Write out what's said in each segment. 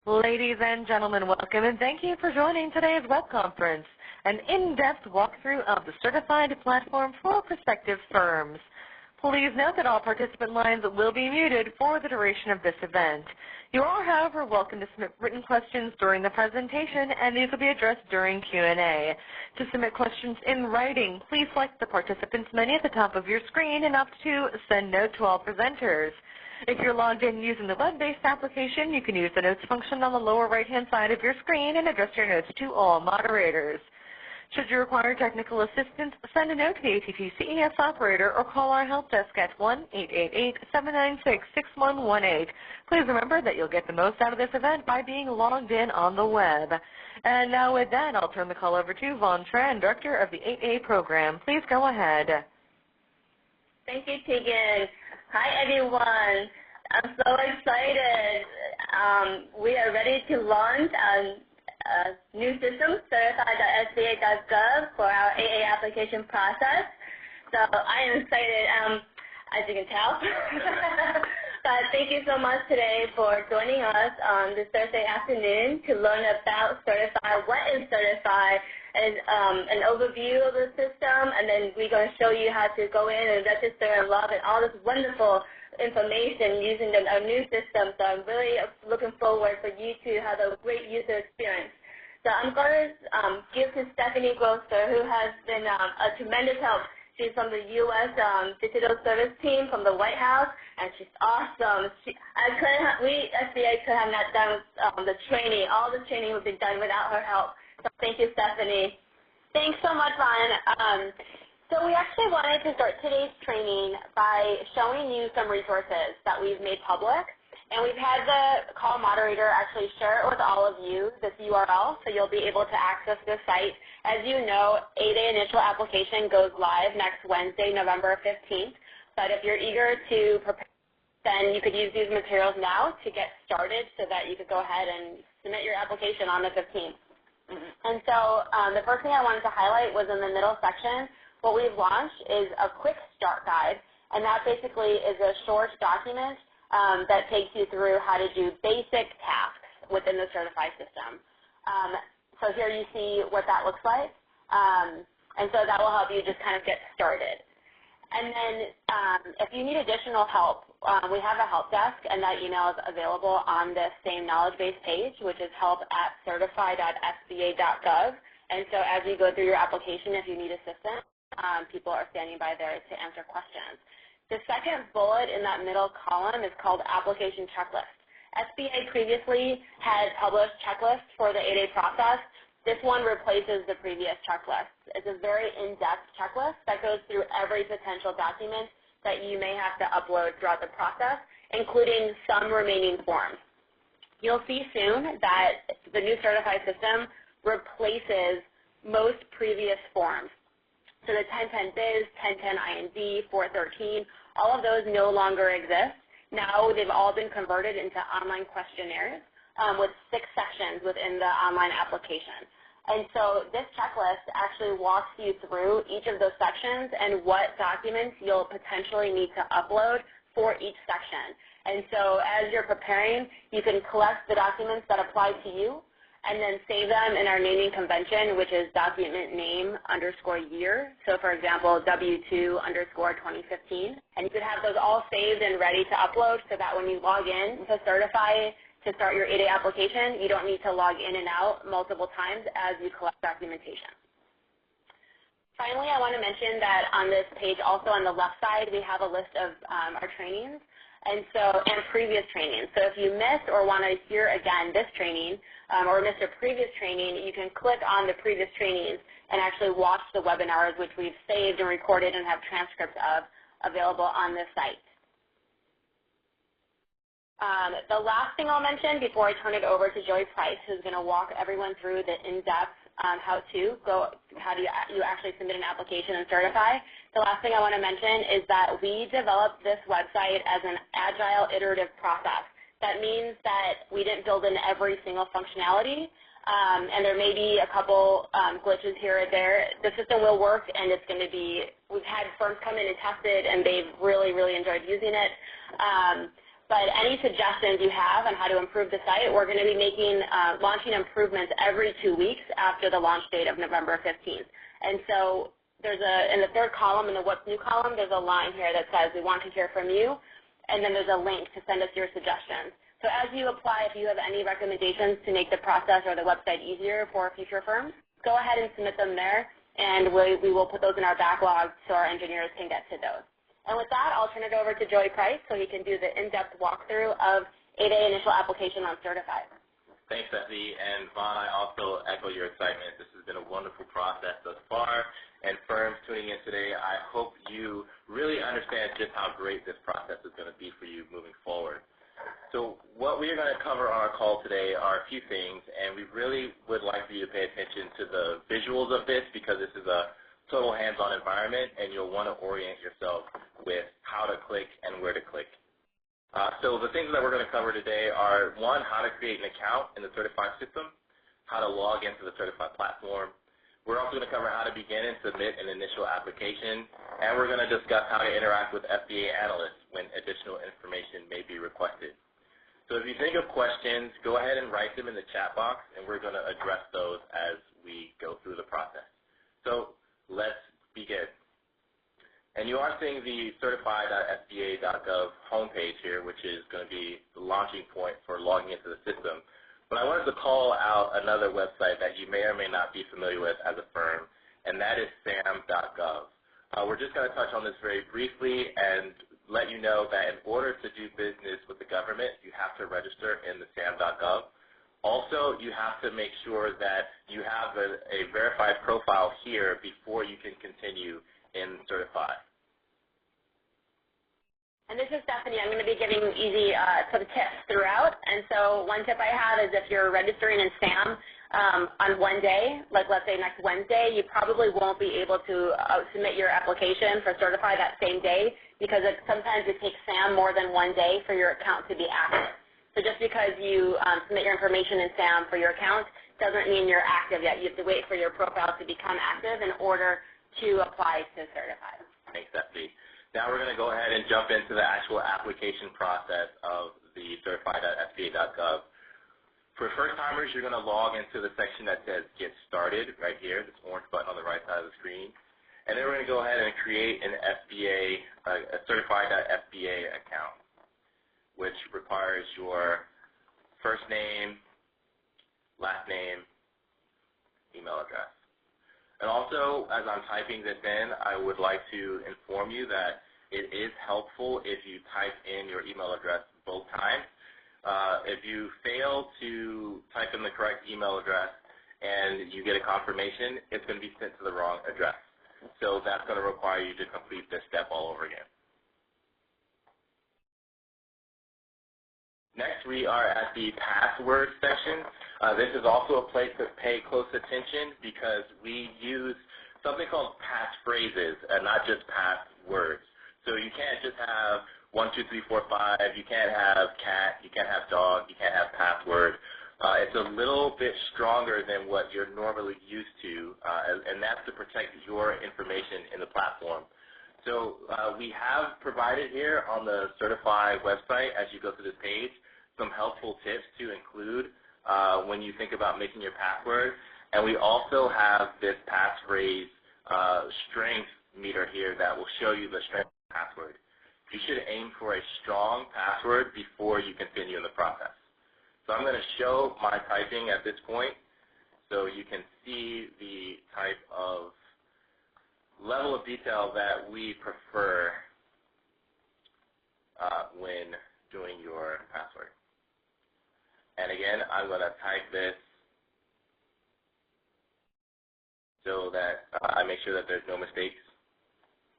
Ladies and gentlemen, welcome and thank you for joining today's web conference, an in-depth walkthrough of the certified platform for prospective firms. Please note that all participant lines will be muted for the duration of this event. You are, however, welcome to submit written questions during the presentation, and these will be addressed during Q&A. To submit questions in writing, please select the Participants menu at the top of your screen and opt to Send Note to All Presenters. If you're logged in using the web-based application, you can use the Notes function on the lower right-hand side of your screen and address your notes to all moderators. Should you require technical assistance, send a note to the ATT CES operator or call our help desk at 1-888-796-6118. Please remember that you'll get the most out of this event by being logged in on the web. And now with that, I'll turn the call over to Vaughn Tran, Director of the 8A program. Please go ahead. Thank you, Tegan. Hi, everyone. I'm so excited. We are ready to launch a new system, certify.sba.gov, for our AA application process. So I am excited, as you can tell. But thank you so much today for joining us on this Thursday afternoon to learn about Certify. What is Certify? Is an overview of the system, and then we're going to show you how to go in and register and log and all this wonderful information using our new system. So I'm really looking forward for you to have a great user experience. So I'm going to give to Stephanie Grosser, who has been a tremendous help. She's from the U.S. Digital Service Team from the White House, and she's awesome. We, SBA, could have not done the training. All the training would be done without her help. So thank you, Stephanie. Thanks so much, Vaughn. So we actually wanted to start today's training by showing you some resources that we've made public. And we've had the call moderator actually share it with all of you, this URL, so you'll be able to access this site. As you know, 8A initial application goes live next Wednesday, November 15th. But if you're eager to prepare, then you could use these materials now to get started so that you could go ahead and submit your application on the 15th. And so the first thing I wanted to highlight was in the middle section. What we've launched is a quick start guide, and that basically is a short document that takes you through how to do basic tasks within the Certify system. So here you see what that looks like, and so that will help you just kind of get started. And then if you need additional help, we have a help desk, and that email is available on this same knowledge base page, which is help@certify.sba.gov. And so as you go through your application, if you need assistance, people are standing by there to answer questions. The second bullet in that middle column is called Application Checklist. SBA previously had published checklists for the 8A process. This one replaces the previous checklist. It's a very in-depth checklist that goes through every potential document that you may have to upload throughout the process, including some remaining forms. You'll see soon that the new Certify system replaces most previous forms. So the 1010 Biz, 1010 IND, 413, all of those no longer exist. Now they've all been converted into online questionnaires with 6 sections within the online application. And so this checklist actually walks you through each of those sections and what documents you'll potentially need to upload for each section. And so as you're preparing, you can collect the documents that apply to you and then save them in our naming convention, which is document name _year. So for example, W2_2015. And you could have those all saved and ready to upload so that when you log in to Certify to start your 8A application, you don't need to log in and out multiple times as you collect documentation. Finally, I want to mention that on this page, also on the left side, we have a list of our trainings and previous trainings. So if you missed or want to hear again this training or missed a previous training, you can click on the previous trainings and actually watch the webinars, which we've saved and recorded and have transcripts of available on this site. The last thing I'll mention before I turn it over to Joey Price, who's going to walk everyone through the in-depth how do you actually submit an application and certify. The last thing I want to mention is that we developed this website as an agile iterative process. That means that we didn't build in every single functionality, and there may be a couple glitches here or there. The system will work, and it's going to be, we've had firms come in and test it, and they've really, really enjoyed using it. But any suggestions you have on how to improve the site, we're going to be launching improvements every 2 weeks after the launch date of November 15th. And so there's in the third column, in the What's New column, there's a line here that says, we want to hear from you, and then there's a link to send us your suggestions. So as you apply, if you have any recommendations to make the process or the website easier for future firms, go ahead and submit them there, and we will put those in our backlog so our engineers can get to those. And with that, I'll turn it over to Joey Price so he can do the in-depth walkthrough of 8A initial application on Certify. Thanks, Effie. And Vaughn, I also echo your excitement. This has been a wonderful process thus far. And firms tuning in today, I hope you really understand just how great this process is going to be for you moving forward. So what we are going to cover on our call today are a few things, and we really would like for you to pay attention to the visuals of this because this is a total hands-on environment, and you'll want to orient yourself with how to click and where to click. So the things that we're going to cover today are, one, how to create an account in the Certify system, how to log into the Certify platform. We're also going to cover how to begin and submit an initial application, and we're going to discuss how to interact with FDA analysts when additional information may be requested. So if you think of questions, go ahead and write them in the chat box, and we're going to address those as we go through the process. So let's begin. And you are seeing the certify.fda.gov homepage here, which is going to be the launching point for logging into the system. But I wanted to call out another website that you may or may not be familiar with as a firm, and that is sam.gov. We're just going to touch on this very briefly and let you know that in order to do business with the government, you have to register in the sam.gov. Also, you have to make sure that you have a verified profile here before you can continue in Certify. And this is Stephanie. I'm going to be giving easy some tips throughout. And so one tip I have is if you're registering in SAM on one day, like let's say next Wednesday, you probably won't be able to submit your application for Certify that same day because sometimes it takes SAM more than 1 day for your account to be active. So just because you submit your information in SAM for your account doesn't mean you're active yet. You have to wait for your profile to become active in order to apply to Certify. Thanks, Stephanie. Now we're going to go ahead and jump into the actual application process of the certify.fda.gov. For first-timers, you're going to log into the section that says Get Started right here, this orange button on the right side of the screen. And then we're going to go ahead and create an a certify.fda account, which requires your first name, last name, email address. And also, as I'm typing this in, I would like to inform you that it is helpful if you type in your email address both times. If you fail to type in the correct email address and you get a confirmation, it's going to be sent to the wrong address. So that's going to require you to complete this step all over again. Next, we are at the password section. This is also a place to pay close attention because we use something called passphrases and not just passwords. So you can't just have 1, 2, 3, 4, 5. You can't have cat. You can't have dog. You can't have password. It's a little bit stronger than what you're normally used to, and that's to protect your information in the platform. So we have provided here on the Certify website, as you go through this page, some helpful tips to include when you think about making your password. And we also have this passphrase strength meter here that will show you the strength of the password. You should aim for a strong password before you continue in the process. So I'm going to show my typing at this point so you can see the type of level of detail that we prefer when doing your password. And again, I'm going to type this so that I make sure that there's no mistakes.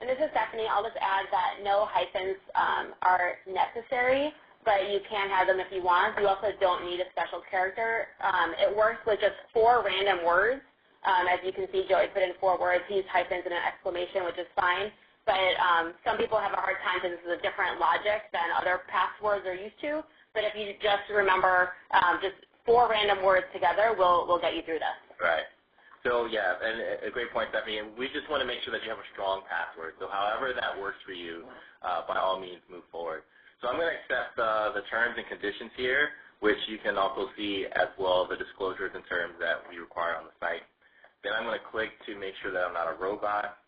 And this is Stephanie. I'll just add that no hyphens are necessary, but you can have them if you want. You also don't need a special character. It works with just 4 random words. As you can see, Joey put in 4 words. He used hyphens and an exclamation, which is fine. But some people have a hard time because this is a different logic than other passwords are used to. But if you just remember just 4 random words together, we'll get you through this. Right. So yeah, and a great point, Stephanie. And we just want to make sure that you have a strong password. So however that works for you, by all means, move forward. So I'm going to accept the terms and conditions here, which you can also see as well the disclosures and terms that we require on the site. Then I'm going to click to make sure that I'm not a robot.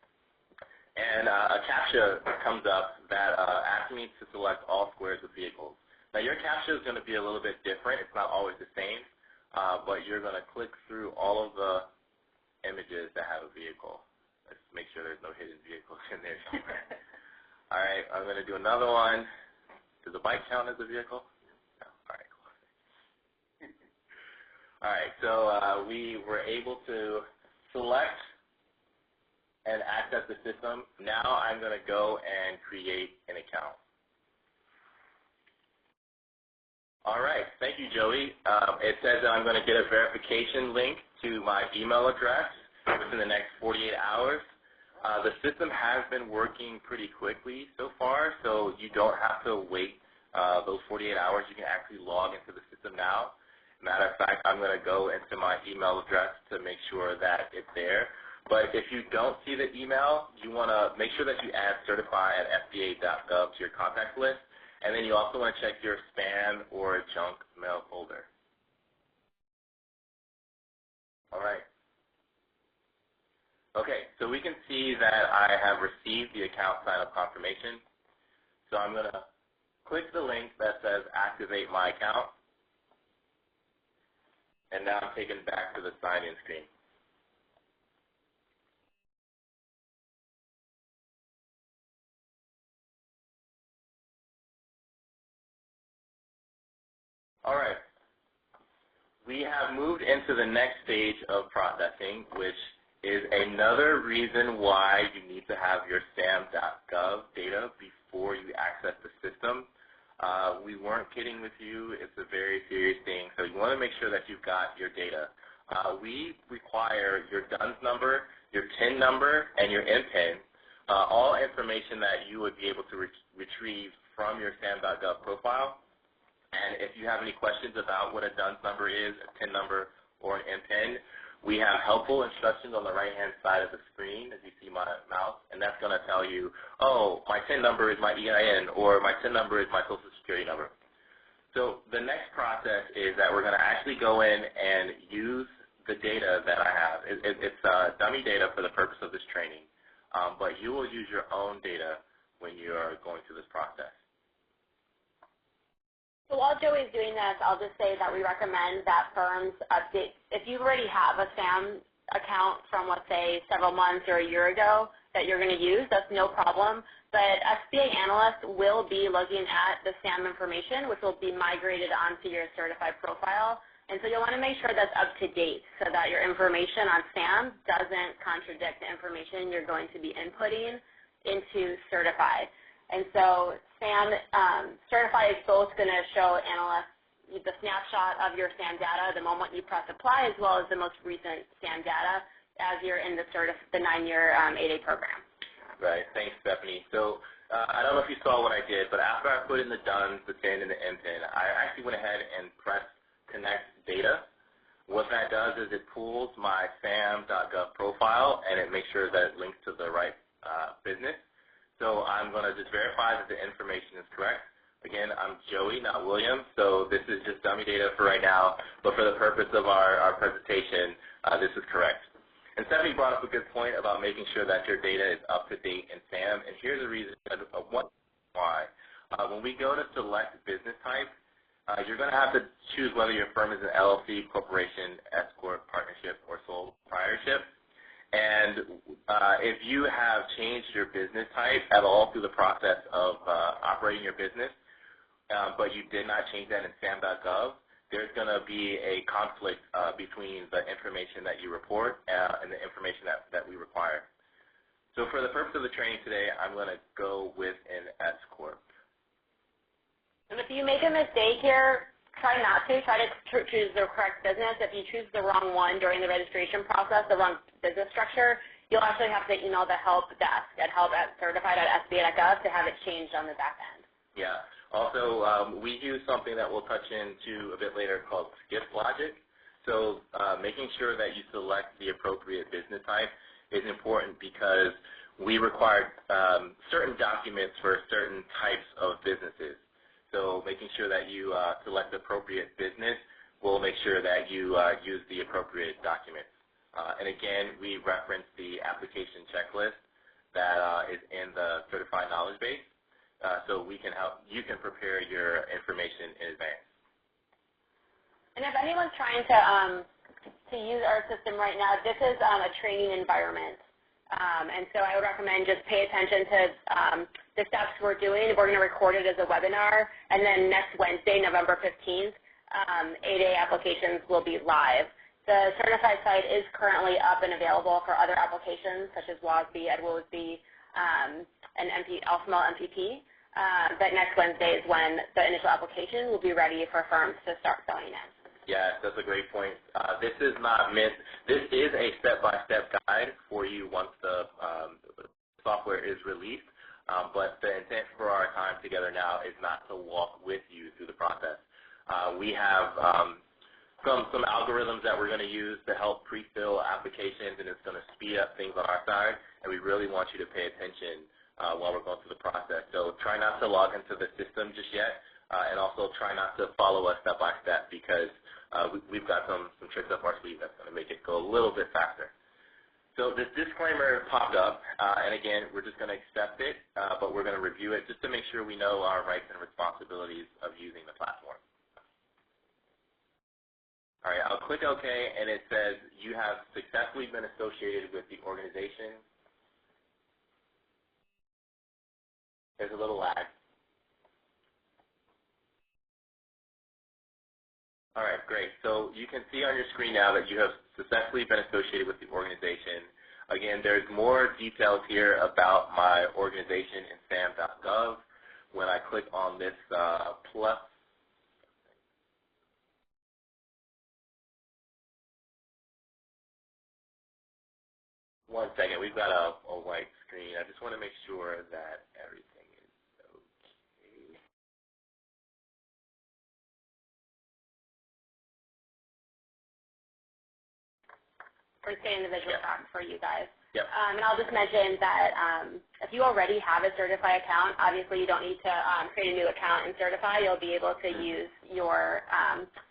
And a CAPTCHA comes up that asks me to select all squares with vehicles. Now your CAPTCHA is going to be a little bit different. It's not always the same, but you're going to click through all of the images that have a vehicle. Let's make sure there's no hidden vehicles in there somewhere. All right, I'm going to do another one. Does a bike count as a vehicle? No. All right, cool. All right, so we were able to select and access the system. Now I'm going to go and create an account. All right, thank you, Joey. It says that I'm going to get a verification link to my email address within the next 48 hours. The system has been working pretty quickly so far, so you don't have to wait those 48 hours. You can actually log into the system now. Matter of fact, I'm going to go into my email address to make sure that it's there. But if you don't see the email, you want to make sure that you add certify@sba.gov to your contact list, and then you also want to check your spam or junk mail folder. All right. Okay, so we can see that I have received the account sign-up confirmation. So I'm going to click the link that says activate my account, and now I'm taken back to the sign-in screen. All right. We have moved into the next stage of processing, which is another reason why you need to have your SAM.gov data before you access the system. We weren't kidding with you. It's a very serious thing. So you want to make sure that you've got your data. We require your DUNS number, your TIN number, and your MPIN, all information that you would be able to retrieve from your SAM.gov profile. And if you have any questions about what a DUNS number is, a TIN number, or an MPIN, we have helpful instructions on the right-hand side of the screen, as you see my mouse, and that's going to tell you, oh, my TIN number is my EIN, or my TIN number is my Social Security number. So the next process is that we're going to actually go in and use the data that I have. It's dummy data for the purpose of this training, but you will use your own data when you are going through this process. So while Joey's doing this, I'll just say that we recommend that firms update. If you already have a SAM account from, let's say, several months or a year ago that you're going to use, that's no problem. But SBA analysts will be looking at the SAM information, which will be migrated onto your Certify profile. And so you'll want to make sure that's up to date so that your information on SAM doesn't contradict the information you're going to be inputting into Certify. And so Certify is both going to show analysts the snapshot of your SAM data the moment you press apply, as well as the most recent SAM data as you're in the 9-year 8A program. Right. Thanks, Stephanie. So I don't know if you saw what I did, but after I put in the DUNS, the TIN, and the MPIN, I actually went ahead and pressed Connect Data. What that does is it pulls my SAM.gov profile, and it makes sure that it links to the right business. So I'm going to just verify that the information is correct. Again, I'm Joey, not William, so this is just dummy data for right now, but for the purpose of our presentation, this is correct. And Stephanie brought up a good point about making sure that your data is up to date in SAM, and here's the reason why. When we go to select business type, you're going to have to choose whether your firm is an LLC, corporation, S corp, partnership, or sole proprietorship. And if you have changed your business type at all through the process of operating your business, but you did not change that in SAM.gov, there's going to be a conflict between the information that you report and the information that we require. So for the purpose of the training today, I'm going to go with an S corp. And if you make a mistake here, try not to. Try to choose the correct business. If you choose the wrong one during the registration process, the wrong business structure, you'll actually have to email the help desk at help@certify.sba.gov to have it changed on the back end. Yeah. Also, we use something that we'll touch into a bit later called skip logic. So making sure that you select the appropriate business type is important because we require certain documents for certain types of businesses. So making sure that you select the appropriate business will make sure that you use the appropriate documents. And again, we reference the application checklist that is in the Certified Knowledge Base, so we can help, you can prepare your information in advance. And if anyone's trying to use our system right now, this is a training environment. And so I would recommend just pay attention to the steps we're doing. We're going to record it as a webinar, and then next Wednesday, November 15th, 8A applications will be live. The Certify site is currently up and available for other applications such as WASB, EdWOSB, and LSML MPP. But next Wednesday is when the initial application will be ready for firms to start filling in. Yes, that's a great point. This is not meant, this is a step-by-step guide for you once the software is released, but the intent for our time together now is not to walk with you through the process. We have some algorithms that we're going to use to help pre-fill applications, and it's going to speed up things on our side, and we really want you to pay attention while we're going through the process. So try not to log into the system just yet, and also try not to follow us step by step, because we've got some tricks up our sleeve that's going to make it go a little bit faster. So this disclaimer popped up, and again, we're just going to accept it, but we're going to review it just to make sure we know our rights and responsibilities of using the platform. All right, I'll click OK, and it says you have successfully been associated with the organization. There's a little lag. All right, great. So you can see on your screen now that you have successfully been associated with the organization. Again, there's more details here about my organization in sam.gov. When I click on this plus, one second, we've got a white screen. I just want to make sure that everything is okay. We're staying in the visual doc for you guys. Yep. And I'll just mention that if you already have a Certify account, obviously you don't need to create a new account in Certify. You'll be able to use your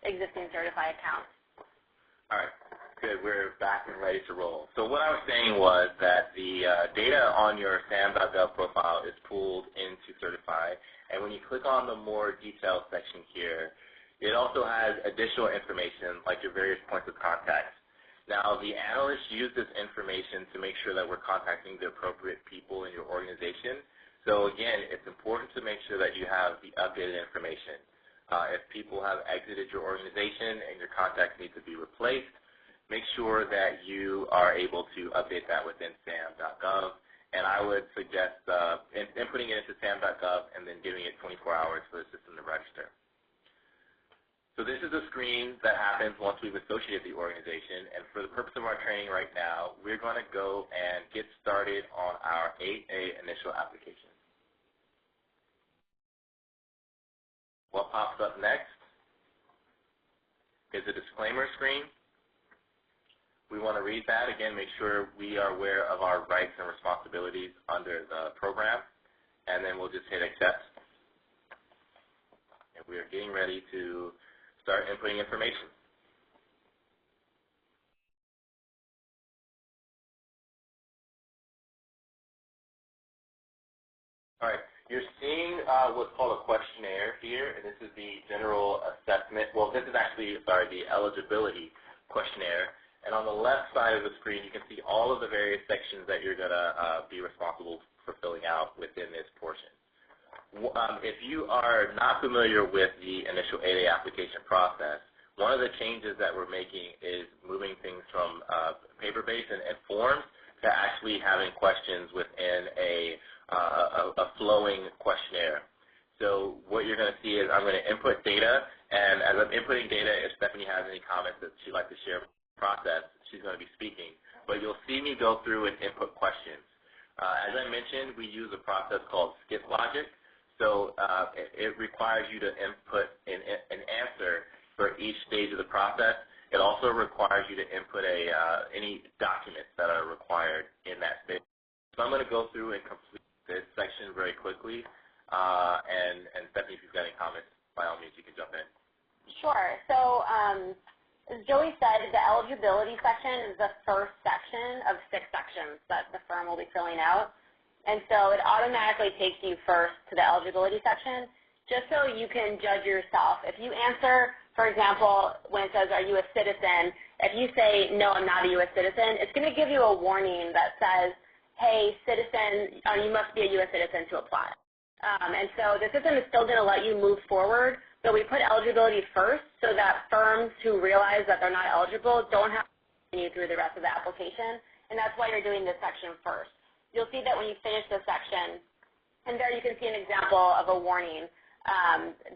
existing Certify account. All right. Good. We're back and ready to roll. So what I was saying was that the data on your sam.gov profile is pulled into Certify, and when you click on the more detailed section here, it also has additional information like your various points of contact. Now, the analysts use this information to make sure that we're contacting the appropriate people in your organization. So again, it's important to make sure that you have the updated information. If people have exited your organization and your contacts need to be replaced, make sure that you are able to update that within sam.gov. And I would suggest inputting it into sam.gov and then giving it 24 hours for the system to register. So this is a screen that happens once we've associated the organization. And for the purpose of our training right now, we're going to go and get started on our 8A initial application. What pops up next is a disclaimer screen. We want to read that. Again, make sure we are aware of our rights and responsibilities under the program. And then we'll just hit accept. And we are getting ready to start inputting information. All right, you're seeing what's called a questionnaire here, and this is the general assessment. Well, this is actually, the eligibility questionnaire. And on the left side of the screen, you can see all of the various sections that you're going to be responsible for filling out within this portion. If you are not familiar with the initial 8A application process, one of the changes that we're making is moving things from paper-based and forms to actually having questions within a flowing questionnaire. So what you're going to see is I'm going to input data, and as I'm inputting data, if Stephanie has any comments that she'd like to share with the process, she's going to be speaking. But you'll see me go through and input questions. As I mentioned, we use a process called skip logic. So it requires you to input an answer for each stage of the process. It also requires you to input any documents that are required in that stage. So I'm going to go through and complete this section very quickly. And Stephanie, if you've got any comments, by all means, you can jump in. Sure. So as Joey said, the eligibility section is the first section of 6 sections that the firm will be filling out. And so it automatically takes you first to the eligibility section just so you can judge yourself. If you answer, for example, when it says, are you a citizen, if you say, no, I'm not a U.S. citizen, it's going to give you a warning that says, hey, citizen, you must be a U.S. citizen to apply. And so the system is still going to let you move forward, but we put eligibility first so that firms who realize that they're not eligible don't have to continue through the rest of the application, and that's why you're doing this section first. You'll see that when you finish this section, and there you can see an example of a warning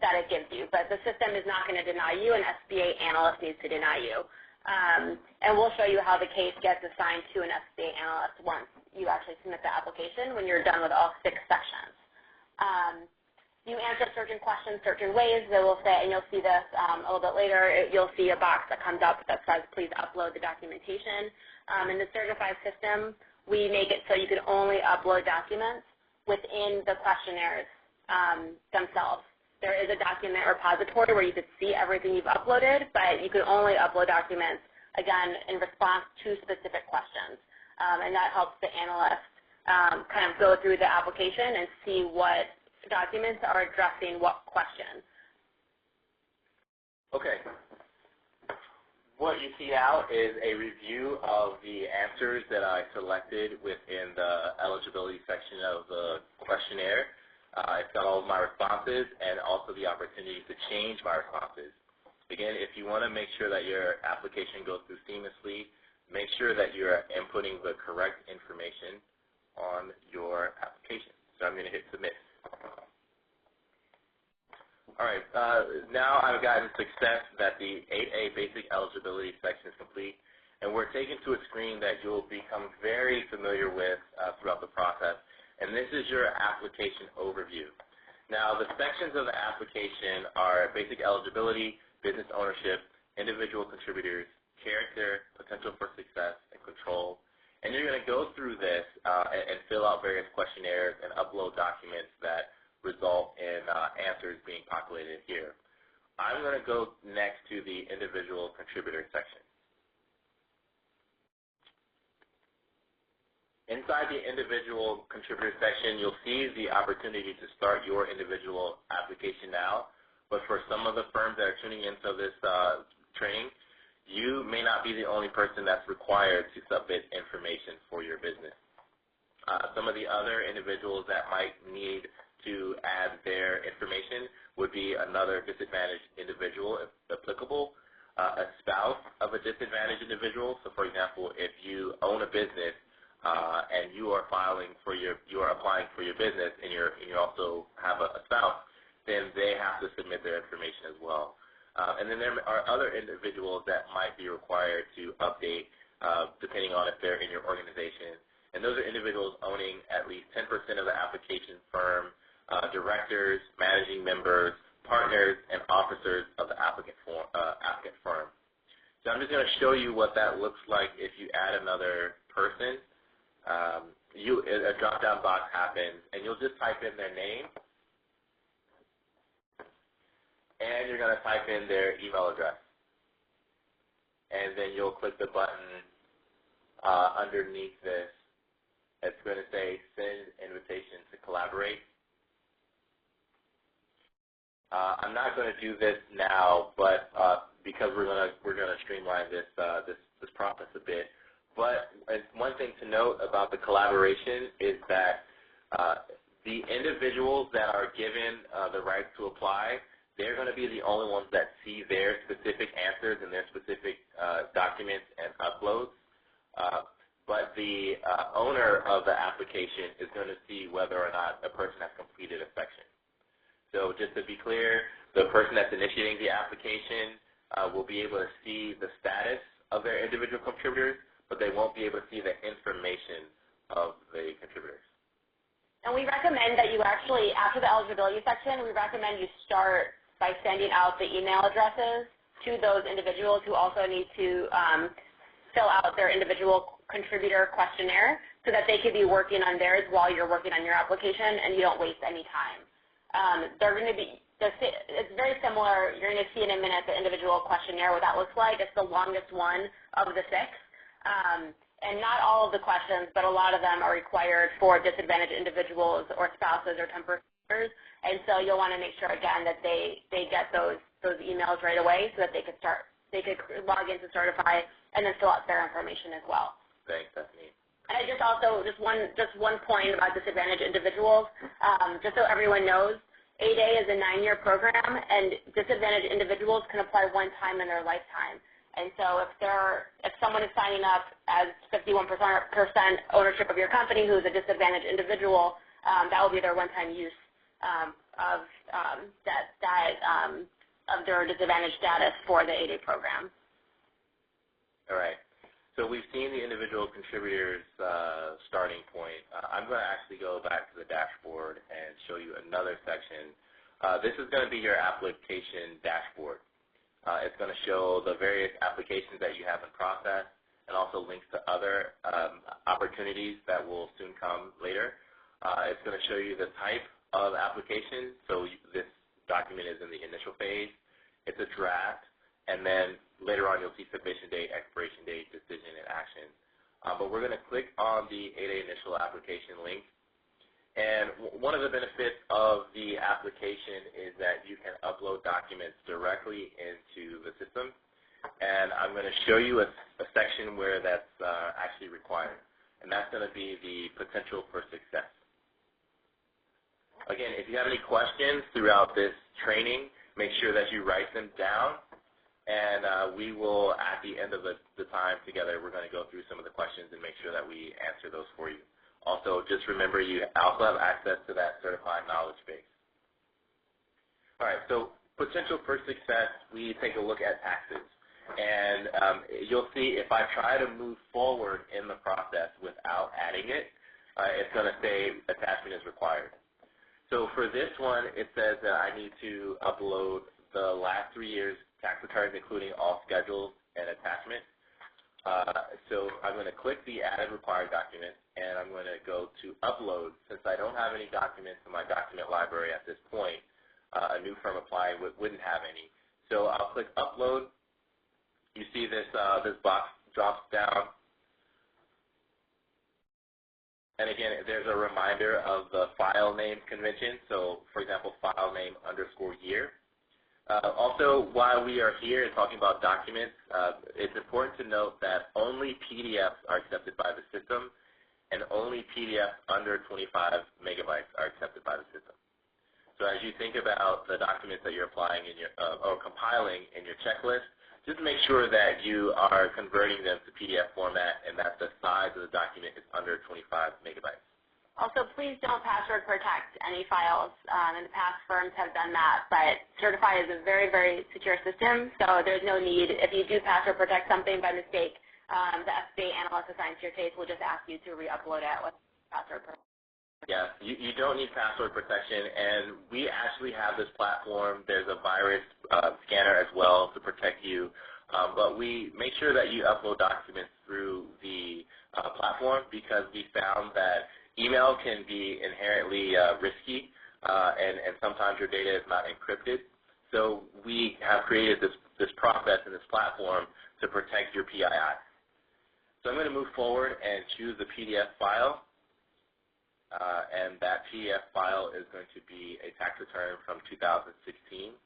that it gives you, but the system is not going to deny you. An SBA analyst needs to deny you. And we'll show you how the case gets assigned to an SBA analyst once you actually submit the application when you're done with all 6 sections. You answer certain questions certain ways. They will say, and you'll see this a little bit later, you'll see a box that comes up that says, please upload the documentation. In the Certify system, we make it so you can only upload documents within the questionnaires themselves. There is a document repository where you could see everything you've uploaded, but you can only upload documents, again, in response to specific questions. And that helps the analyst kind of go through the application and see what documents are addressing what questions. Okay. What you see now is a review of the answers that I selected within the eligibility section of the questionnaire. It's got all of my responses and also the opportunity to change my responses. Again, if you want to make sure that your application goes through seamlessly, make sure that you're inputting the correct information on your application. So I'm going to hit submit. All right, now I've gotten success that the 8A basic eligibility section is complete, and we're taken to a screen that you'll become very familiar with throughout the process, and this is your application overview. Now, the sections of the application are basic eligibility, business ownership, individual contributors, character, potential for success, and control. And you're going to go through this and fill out various questionnaires and upload documents that result in answers being populated here. I'm going to go next to the individual contributor section. Inside the individual contributor section, you'll see the opportunity to start your individual application now. But for some of the firms that are tuning into this training, you may not be the only person that's required to submit information for your business. Some of the other individuals that might need to add their information would be another disadvantaged individual, if applicable, a spouse of a disadvantaged individual. So, for example, if you own a business and you are applying for your business, and you also have a spouse, then they have to submit their information as well. And then there are other individuals that might be required to update depending on if they're in your organization. And those are individuals owning at least 10% of the application firm, directors, managing members, partners, and officers of the applicant firm. So I'm just going to show you what that looks like if you add another person. A drop-down box happens, and you'll just type in their name, and you're going to type in their email address. And then you'll click the button underneath this. It's going to say send invitation to collaborate. I'm not going to do this now, but because we're going to streamline this process a bit. But one thing to note about the collaboration is that the individuals that are given the right to apply, they're going to be the only ones that see their specific answers and their specific documents and uploads. But the owner of the application is going to see whether or not a person has completed a section. So just to be clear, the person that's initiating the application will be able to see the status of their individual contributors, but they won't be able to see the information of the contributors. And we recommend that you actually, after the eligibility section, we recommend you start by sending out the email addresses to those individuals who also need to fill out their individual contributor questionnaire so that they could be working on theirs while you're working on your application and you don't waste any time. they're going to be, it's very similar. You're going to see in a minute the individual questionnaire, what that looks like. It's the longest one of the 6. And not all of the questions, but a lot of them are required for disadvantaged individuals or spouses or temporary. And so you'll want to make sure, again, that they get those emails right away so that they could log into Certify and then fill out their information as well. Thanks, Stephanie. And I just one point about disadvantaged individuals, just so everyone knows, 8A is a 9-year program, and disadvantaged individuals can apply one time in their lifetime. And so if someone is signing up as 51% ownership of your company who is a disadvantaged individual, that will be their one-time use of their disadvantaged status for the 8A program. All right. So we've seen the individual contributors starting point. I'm going to actually go back to the dashboard and show you another section. This is going to be your application dashboard. It's going to show the various applications that you have in process and also links to other opportunities that will soon come later. It's going to show you the type of application. So this document is in the initial phase. It's a draft. And then later on you'll see submission date, expiration date, decision, and action. But we're going to click on the 8A initial application link. And one of the benefits of the application is that you can upload documents directly into the system. And I'm going to show you a section where that's actually required. And that's going to be the potential for success. Again, if you have any questions throughout this training, make sure that you write them down. And we will, at the end of the time together, we're going to go through some of the questions and make sure that we answer those for you. Also, just remember you also have access to that certified knowledge base. All right, so potential for success, we take a look at taxes. And you'll see if I try to move forward in the process without adding it, it's going to say attachment is required. So for this one, it says that I need to upload the last 3 years tax returns, including all schedules and attachments. So I'm going to click the added required document, and I'm going to go to upload. Since I don't have any documents in my document library at this point, a new firm applying wouldn't have any. So I'll click upload. You see this box drops down. And again, there's a reminder of the file name convention. So for example, file name _year. Also, while we are here talking about documents, it's important to note that only PDFs are accepted by the system, and only PDFs under 25 megabytes are accepted by the system. So as you think about the documents that you're applying in your, or compiling in your checklist, just make sure that you are converting them to PDF format and that the size of the document is under 25 megabytes. Also, please don't password protect any files. In the past, firms have done that, but Certify is a very, very secure system, so there's no need. If you do password protect something by mistake, the FBA analyst assigned to your case will just ask you to re-upload it with password protection. Yeah, you don't need password protection, and we actually have this platform. There's a virus scanner as well to protect you, but we make sure that you upload documents through the platform because we found that email can be inherently risky, and sometimes your data is not encrypted. So we have created this process and this platform to protect your PII. So I'm going to move forward and choose the PDF file. And that PDF file is going to be a tax return from 2016.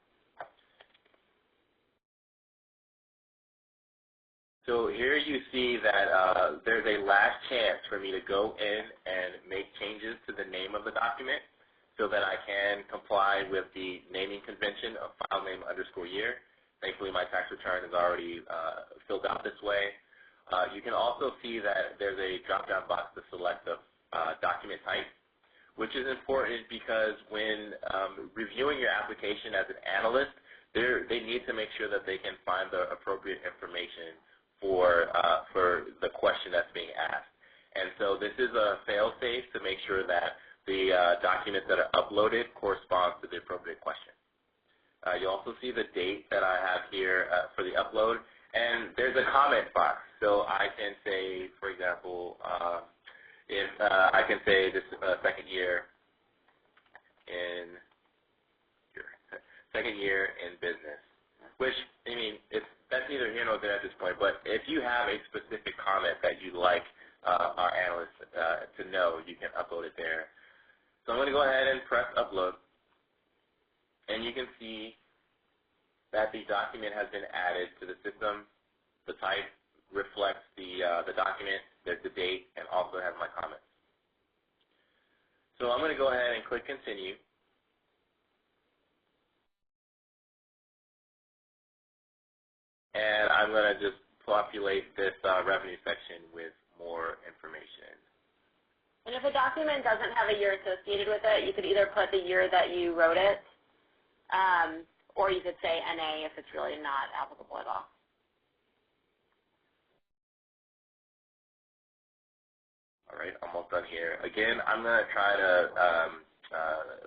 So here you see that there's a last chance for me to go in and make changes to the name of the document so that I can comply with the naming convention of file name _year. Thankfully, my tax return is already filled out this way. You can also see that there's a drop-down box to select the document type, which is important because when reviewing your application as an analyst, they need to make sure that they can find the appropriate information for the question that's being asked. And so this is a fail-safe to make sure that the documents that are uploaded correspond to the appropriate question. You'll also see the date that I have here for the upload, and there's a comment box. So I can say, for example, if I can say this second year in second year in business, which, I mean, that's neither here nor there at this point, but if you have a specific comment that you'd like our analysts to know, you can upload it there. So I'm going to go ahead and press upload, and you can see that the document has been added to the system. The type reflects the document, there's the date, and also has my comments. So I'm going to go ahead and click continue. And I'm going to just populate this revenue section with more information. And if a document doesn't have a year associated with it, you could either put the year that you wrote it, or you could say NA if it's really not applicable at all. All right, almost done here. Again, I'm going to try to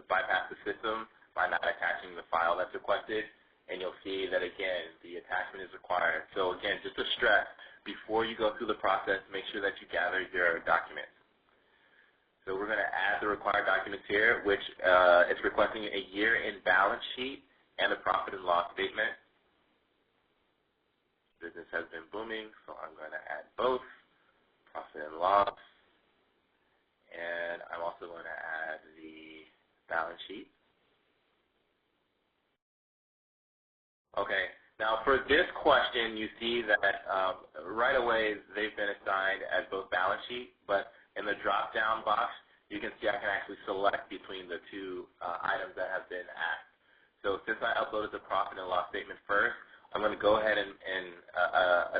bypass the system by not attaching the file that's requested, and you'll see that, again, the attachment is required. So, again, just to stress, before you go through the process, make sure that you gather your documents. So we're going to add the required documents here, which is requesting a year-end balance sheet and a profit and loss statement. Business has been booming, so I'm going to add both, profit and loss. And I'm also going to add the balance sheet. Okay, now for this question, you see that right away they've been assigned as both balance sheet, but in the drop-down box, you can see I can actually select between the two items that have been asked. So since I uploaded the profit and loss statement first, I'm going to go ahead and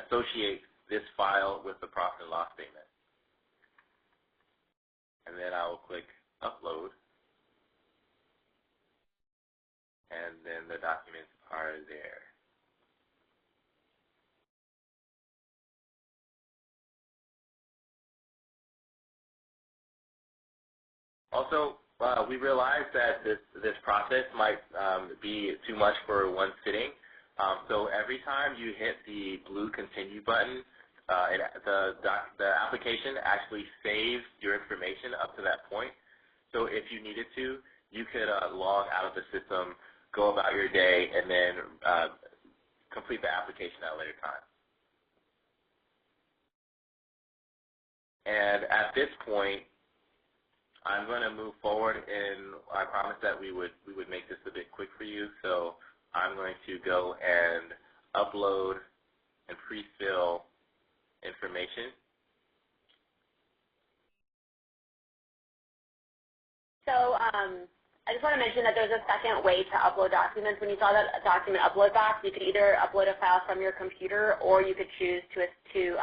associate this file with the profit and loss statement. And then I will click upload, and then the documents are there. Also, we realized that this process might be too much for one sitting. So every time you hit the blue continue button, the application actually saves your information up to that point. So if you needed to, you could log out of the system, go about your day, and then complete the application at a later time. And at this point, I'm going to move forward, and I promised that we would make this a bit quick for you. So I'm going to go and upload and pre-fill information. So I just want to mention that there's a second way to upload documents. When you saw that document upload box, you could either upload a file from your computer, or you could choose to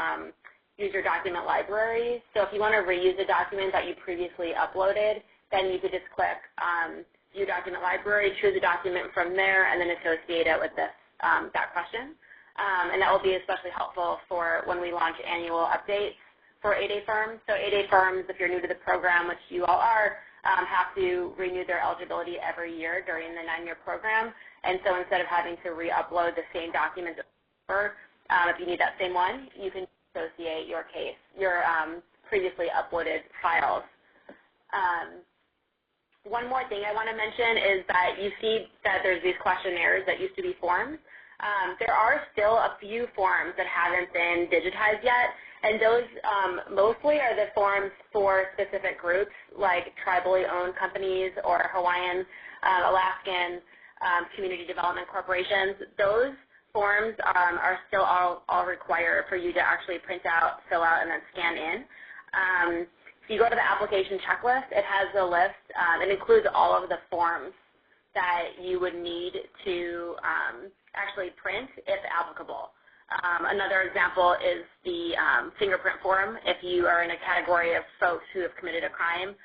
use your document library. So if you want to reuse a document that you previously uploaded, then you could just click View Document Library, choose a document from there, and then associate it with this, that question. And that will be especially helpful for when we launch annual updates for 8A firms. So 8A firms, if you're new to the program, which you all are, have to renew their eligibility every year during the 9-year program. And so instead of having to re-upload the same documents over, if you need that same one, you can associate your case, your previously uploaded files. One more thing I want to mention is that you see that there's these questionnaires that used to be forms. There are still a few forms that haven't been digitized yet, and those mostly are the forms for specific groups like tribally owned companies or Hawaiian, Alaskan community development corporations. Those forms are still all required for you to actually print out, fill out, and then scan in. If you go to the application checklist, it has a list. It includes all of the forms that you would need to actually print if applicable. Another example is the fingerprint form. If you are in a category of folks who have committed a crime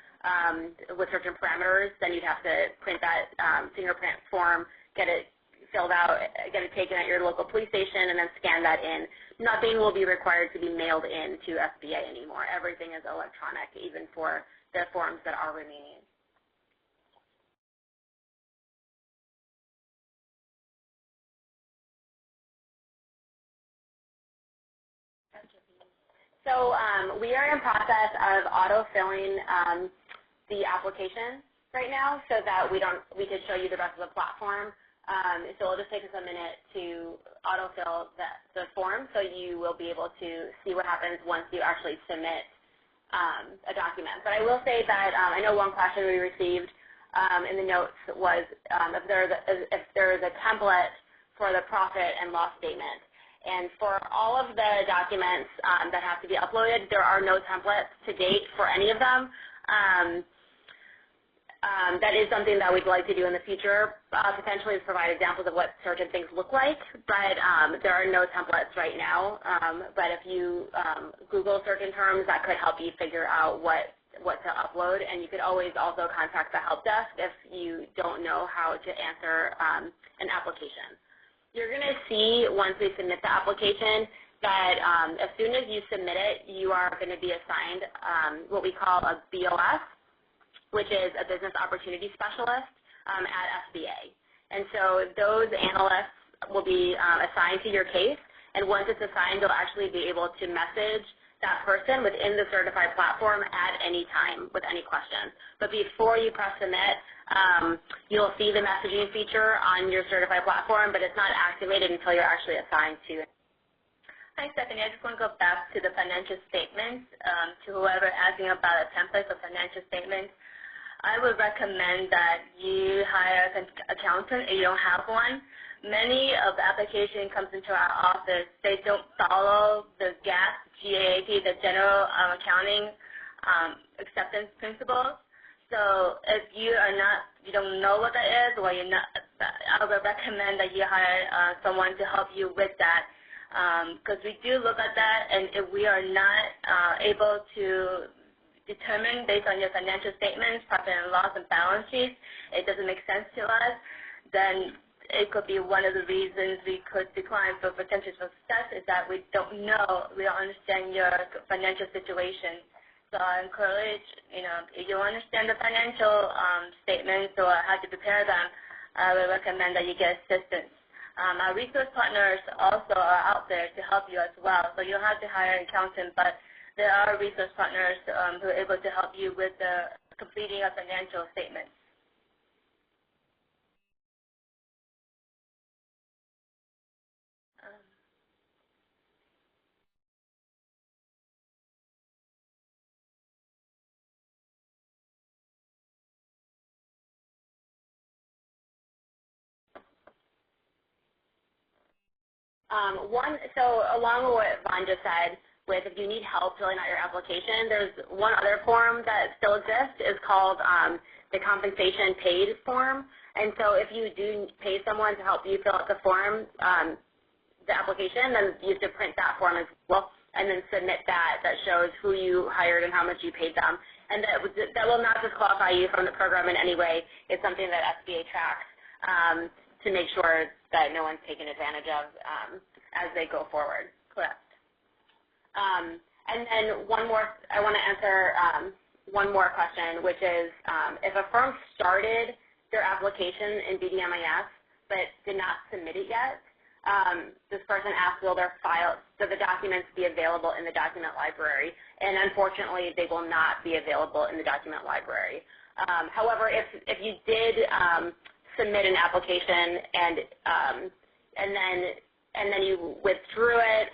with certain parameters, then you'd have to print that fingerprint form, get it filled out, get it taken at your local police station, and then scan that in. Nothing will be required to be mailed in to SBA anymore. Everything is electronic, even for the forms that are remaining. So we are in process of auto-filling the application right now so that we could show you the rest of the platform So it'll just take us a minute to autofill the form, so you will be able to see what happens once you actually submit a document. But I will say that I know one question we received in the notes was if there is a template for the profit and loss statement. And for all of the documents that have to be uploaded, there are no templates to date for any of them. That is something that we'd like to do in the future, potentially is provide examples of what certain things look like, but there are no templates right now. But if you Google certain terms, that could help you figure out what to upload, and you could always also contact the help desk if you don't know how to answer an application. You're going to see once we submit the application that as soon as you submit it, you are going to be assigned what we call a BOS, which is a Business Opportunity Specialist at SBA. And so those analysts will be assigned to your case, and once it's assigned, they'll actually be able to message that person within the Certify platform at any time with any questions. But before you press submit, you'll see the messaging feature on your Certify platform, but it's not activated until you're actually assigned to it. Hi, Stephanie. I just want to go back to the financial statements, to whoever asking about a template for financial statements. I would recommend that you hire an accountant if you don't have one. Many of the application comes into our office. They don't follow the GAAP, the General Accounting Acceptance Principles. So if you don't know what that is, or you're not, I would recommend that you hire someone to help you with that. Because we do look at that, and if we are not able to determine based on your financial statements, profit and loss and balance sheets, it doesn't make sense to us, then it could be one of the reasons we could decline for potential success is that we don't understand your financial situation. So I encourage, if you understand the financial statements or how to prepare them, I would recommend that you get assistance. Our resource partners also are out there to help you as well. So you don't have to hire an accountant, but there are resource partners who are able to help you with the completing of financial statements. So along with what Vaughn just said, if you need help filling out your application, there's one other form that still exists. It's called the compensation paid form. And so if you do pay someone to help you fill out the form, the application, then you have to print that form as well and then submit that shows who you hired and how much you paid them. And that will not disqualify you from the program in any way. It's something that SBA tracks to make sure that no one's taken advantage of as they go forward. Correct. And then I want to answer one more question, which is if a firm started their application in BDMIS but did not submit it yet, this person asked will their files, so the documents be available in the document library, and unfortunately they will not be available in the document library. However, if you did submit an application and then you withdrew it,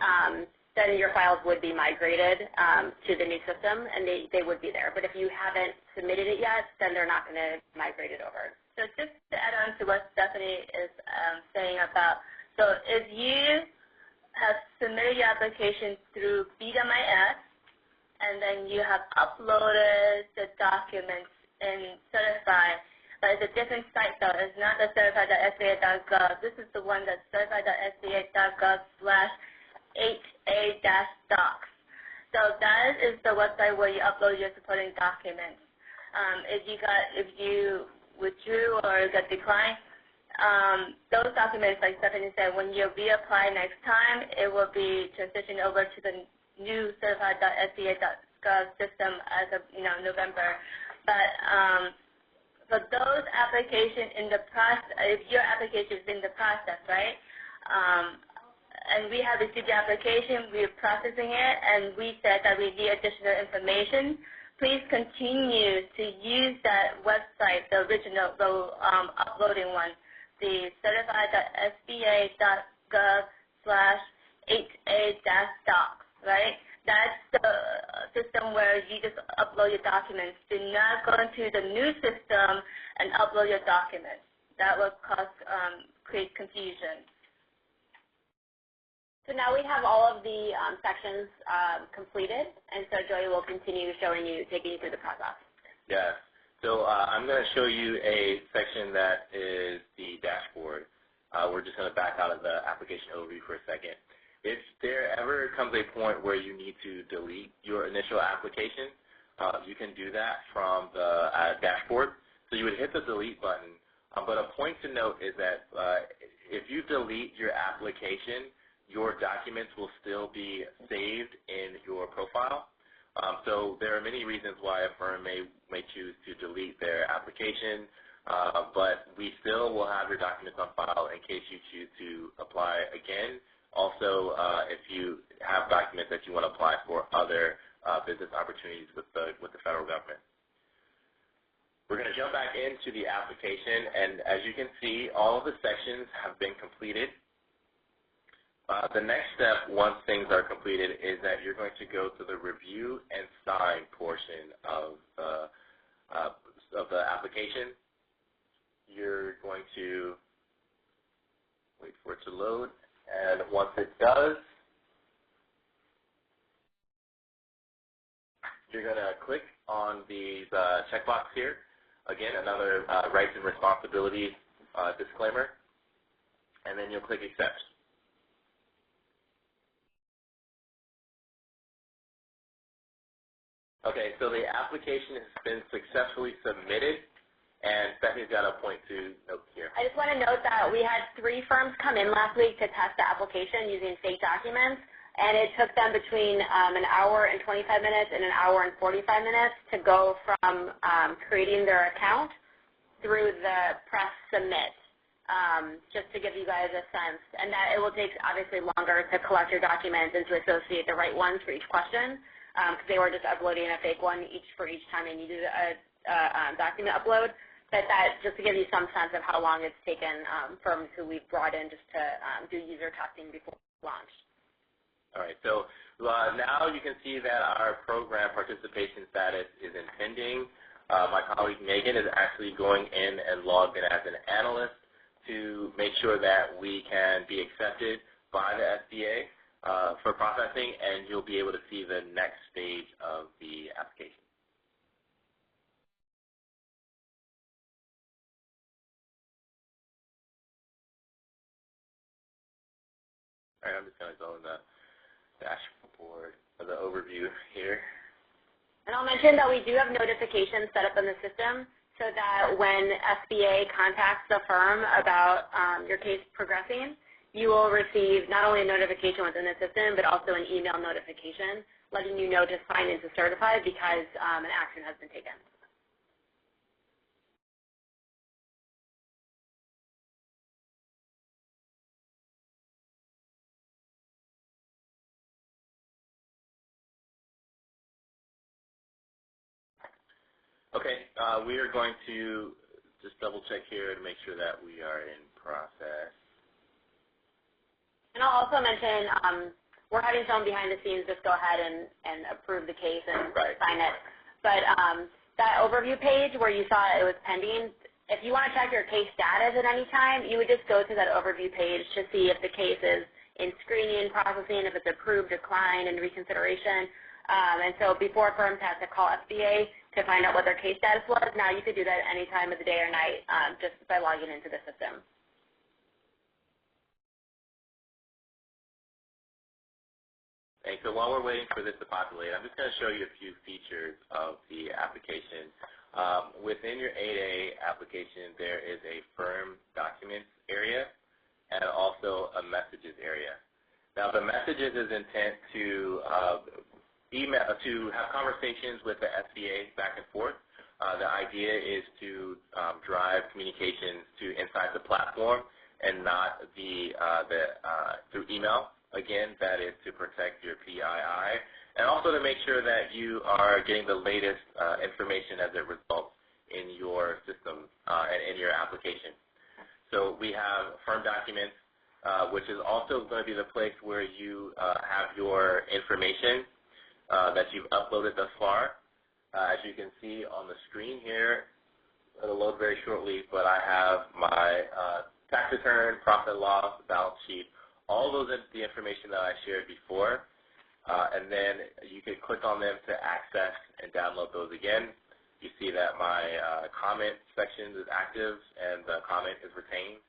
then your files would be migrated to the new system, and they would be there. But if you haven't submitted it yet, then they're not going to migrate it over. So just to add on to what Stephanie is saying about, so if you have submitted your application through BDMIS, and then you have uploaded the documents in Certify, but it's a different site though. It's not the certify.sba.gov. This is the one that's certify.sba.gov/HA-docs. So that is the website where you upload your supporting documents. If you withdrew or got declined, those documents, like Stephanie said, when you reapply next time, it will be transitioned over to the new certify.sba.gov system as of November. But for those applications in the process, if your application is in the process, right, and we have received the application, we're processing it, and we said that we need additional information, please continue to use that website, the original, the uploading one, the certify.sba.gov/HA-docs, right? That's the system where you just upload your documents. Do not go into the new system and upload your documents. That will create confusion. So now we have all of the sections completed, and so Joey will continue taking you through the process. Yes. So I'm going to show you a section that is the dashboard. We're just going to back out of the application overview for a second. If there ever comes a point where you need to delete your initial application, you can do that from the dashboard. So you would hit the delete button. But a point to note is that if you delete your application, your documents will still be saved in your profile. So there are many reasons why a firm may choose to delete their application, but we still will have your documents on file in case you choose to apply again. Also, if you have documents that you want to apply for other business opportunities with the federal government. We're going to jump back into the application, and as you can see, all of the sections have been completed. The next step, once things are completed, is that you're going to go to the review and sign portion of the application. You're going to wait for it to load, and once it does, you're going to click on these checkbox here. Again, another rights and responsibilities disclaimer, and then you'll click accept. Okay, so the application has been successfully submitted, and Stephanie's got a point to note here. I just want to note that we had 3 firms come in last week to test the application using fake documents, and it took them between an hour and 25 minutes and an hour and 45 minutes to go from creating their account through the press submit, just to give you guys a sense. And that it will take obviously longer to collect your documents and to associate the right ones for each question, because they were just uploading a fake one for each time they needed a document upload. But that just to give you some sense of how long it's taken firms who we've brought in just to do user testing before launch. All right, so now you can see that our program participation status is in pending. My colleague Megan is actually going in and logged in as an analyst to make sure that we can be accepted by the SBA for processing, and you'll be able to see the next stage of the application. All right, I'm just going to go in the dashboard of the overview here. And I'll mention that we do have notifications set up in the system so that when SBA contacts the firm about your case progressing, you will receive not only a notification within the system, but also an email notification letting you know to sign into Certify because an action has been taken. Okay, we are going to just double check here to make sure that we are in process. And I'll also mention we're having someone behind the scenes just go ahead and approve the case and sign it. But that overview page where you saw it was pending, if you want to check your case status at any time, you would just go to that overview page to see if the case is in screening, processing, if it's approved, declined, and reconsideration. And so before firms had to call SBA to find out what their case status was, now you could do that any time of the day or night just by logging into the system. And so while we're waiting for this to populate, I'm just going to show you a few features of the application. Within your 8A application, there is a firm documents area and also a messages area. Now, the messages is intent to have conversations with the SBA back and forth. The idea is to drive communications to inside the platform and not through email. Again, that is to protect your PII and also to make sure that you are getting the latest information as it results in your system and in your application. So we have firm documents, which is also going to be the place where you have your information that you've uploaded thus far. As you can see on the screen here, it'll load very shortly, but I have my tax return, profit and loss, balance sheet, all those are the information that I shared before. And then you can click on them to access and download those again. You see that my comment section is active and the comment is retained.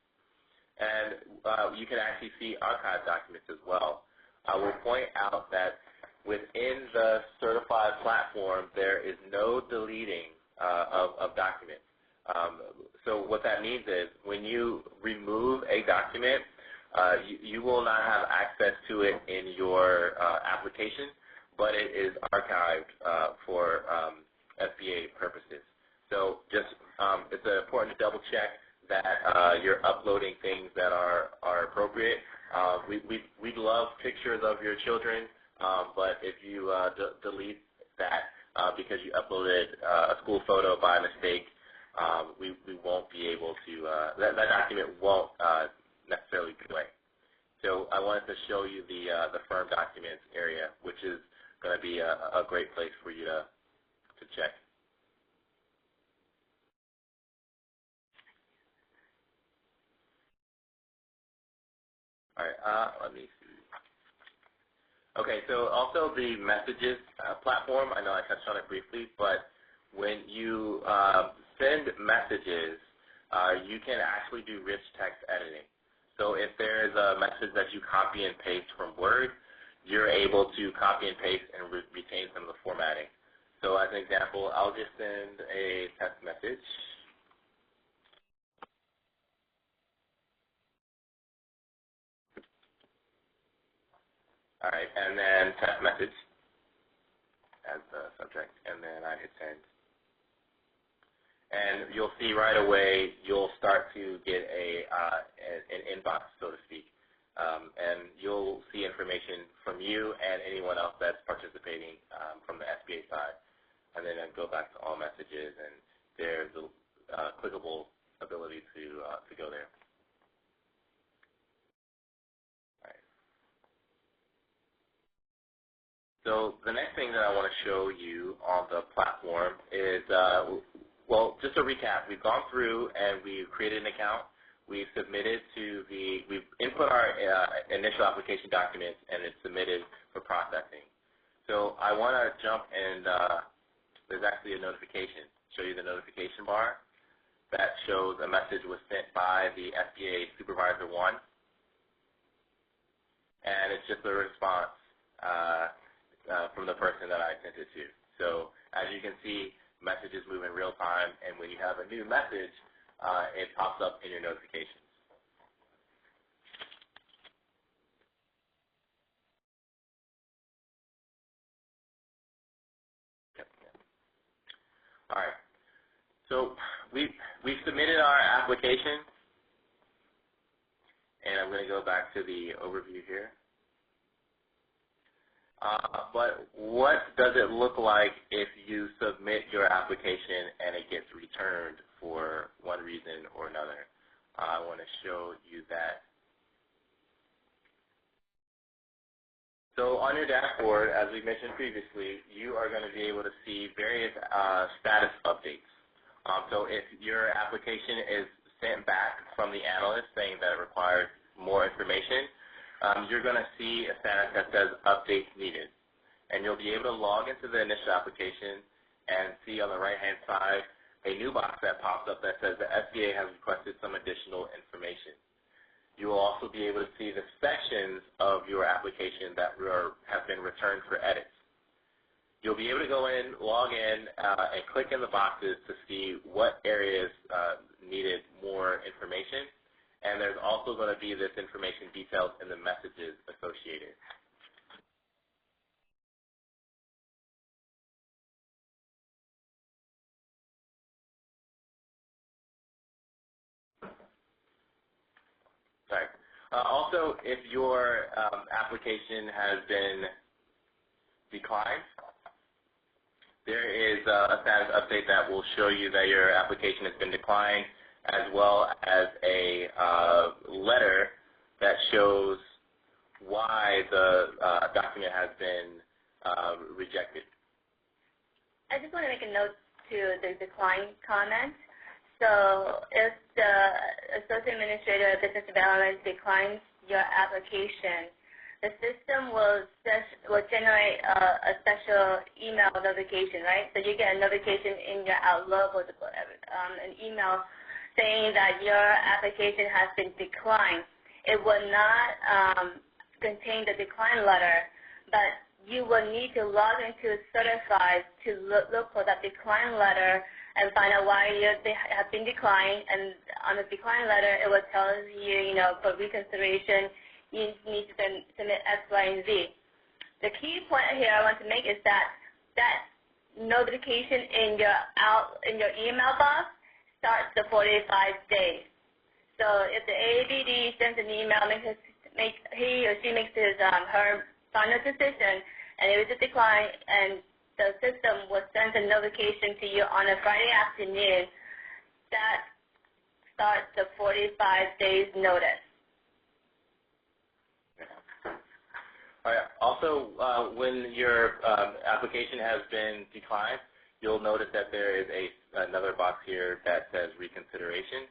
And you can actually see archived documents as well. I will point out that within the Certify platform, there is no deleting of documents. So what that means is when you remove a document, you will not have access to it in your application, but it is archived for SBA purposes. So just it's important to double check that you're uploading things that are appropriate. We'd love pictures of your children, but if you delete that because you uploaded a school photo by mistake, we won't be able to, that document won't necessarily go away. So I wanted to show you the firm documents area, which is going to be a great place for you to check. All right, let me see. Okay, so also the messages platform, I know I touched on it briefly, but when you send messages, you can actually do rich text editing. So if there's a message that you copy and paste from Word, you're able to copy and paste and retain some of the formatting. So as an example, I'll just send a text message. All right, and then text message as the subject, and then I hit send. And you'll see right away you'll start to get an inbox, so to speak. And you'll see information from you and anyone else that's participating from the SBA side. And then I go back to all messages, and there's a clickable ability to go there. All right. So the next thing that I want to show you on the platform is, well, just a recap. We've gone through and we've created an account. We've submitted we've input our initial application documents, and it's submitted for processing. So I want to jump and there's actually a notification. Show you the notification bar that shows a message was sent by the SBA Supervisor 1, and it's just a response from the person that I sent it to. So as you can see, messages move in real time, and when you have a new message, it pops up in your notifications. Yep. All right. So we've submitted our application, and I'm going to go back to the overview here. But what does it look like if you submit your application and it gets returned for one reason or another? I want to show you that. So on your dashboard, as we mentioned previously, you are going to be able to see various status updates. So if your application is sent back from the analyst saying that it requires more information, you're going to see a status that says updates needed. And you'll be able to log into the initial application and see on the right-hand side a new box that pops up that says the SBA has requested some additional information. You will also be able to see the sections of your application that have been returned for edits. You'll be able to go in, log in, and click in the boxes to see what areas needed more information. And there's also going to be this information detailed in the messages associated. Sorry. Also, if your application has been declined, there is a status update that will show you that your application has been declined, as well as a letter that shows why the document has been rejected. I just want to make a note to the decline comment. So if the associate administrator of business development declines your application, the system will generate a special email notification, right? So you get a notification in your Outlook or an email saying that your application has been declined. It will not contain the decline letter, but you will need to log into Certify to look for that decline letter and find out why they have been declined. And on the decline letter, it will tell you, for reconsideration, you need to submit X, Y, and Z. The key point here I want to make is that notification in your email box starts the 45 days. So if the AABD sends an email, he or she makes her final decision, and it was a decline, and the system will send a notification to you on a Friday afternoon, that starts the 45 days notice. All right. Also, when your application has been declined, you'll notice that there is another box here that says Reconsideration,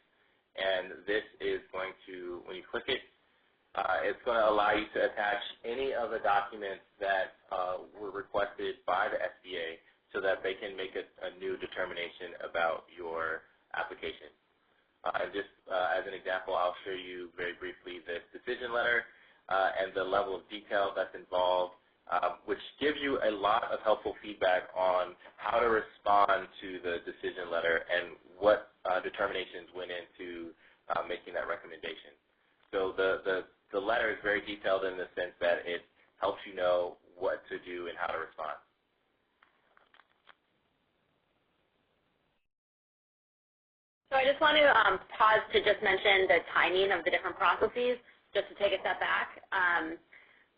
and this is going to, when you click it, it's going to allow you to attach any of the documents that were requested by the SBA so that they can make a new determination about your application. And just as an example, I'll show you very briefly this decision letter and the level of detail that's involved, which gives you a lot of helpful feedback on how to respond to the decision letter and what determinations went into making that recommendation. So the letter is very detailed in the sense that it helps you know what to do and how to respond. So I just want to pause to just mention the timing of the different processes, just to take a step back.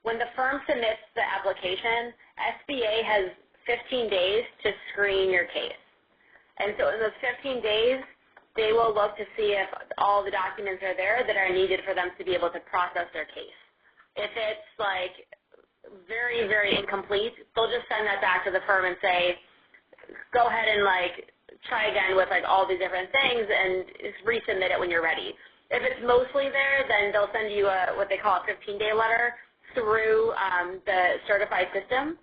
When the firm submits the application, SBA has 15 days to screen your case. And so in those 15 days, they will look to see if all the documents are there that are needed for them to be able to process their case. If it's like very, very incomplete, they'll just send that back to the firm and say, go ahead and try again with all these different things and resubmit it when you're ready. If it's mostly there, then they'll send you what they call a 15-day letter through the Certify system.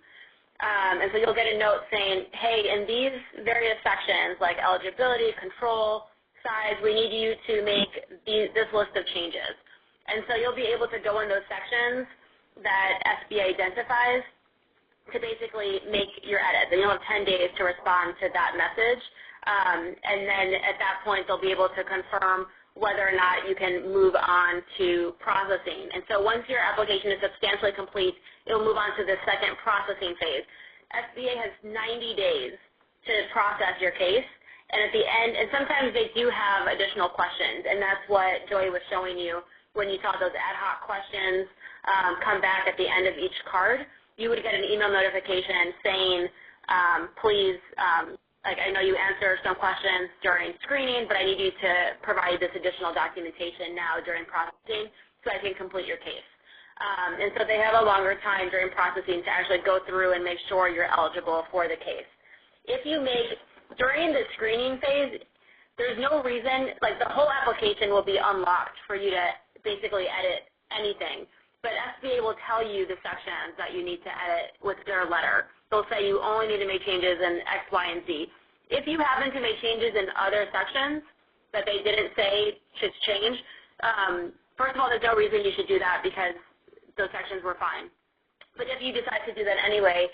And so you'll get a note saying, hey, in these various sections like eligibility, control, size, we need you to make this list of changes. And so you'll be able to go in those sections that SBA identifies to basically make your edits. And you'll have 10 days to respond to that message. And then at that point, they'll be able to confirm whether or not you can move on to processing. And so once your application is substantially complete, it will move on to the second processing phase. SBA has 90 days to process your case. And at the end, and sometimes they do have additional questions, and that's what Joey was showing you when you saw those ad hoc questions come back at the end of each card. You would get an email notification saying, please, I know you answered some questions during screening, but I need you to provide this additional documentation now during processing so I can complete your case. And so they have a longer time during processing to actually go through and make sure you're eligible for the case. If you during the screening phase, there's no reason, the whole application will be unlocked for you to basically edit anything. But SBA will tell you the sections that you need to edit with their letter. They'll say you only need to make changes in X, Y, and Z. If you happen to make changes in other sections that they didn't say should change, first of all, there's no reason you should do that because those sections were fine. But if you decide to do that anyway,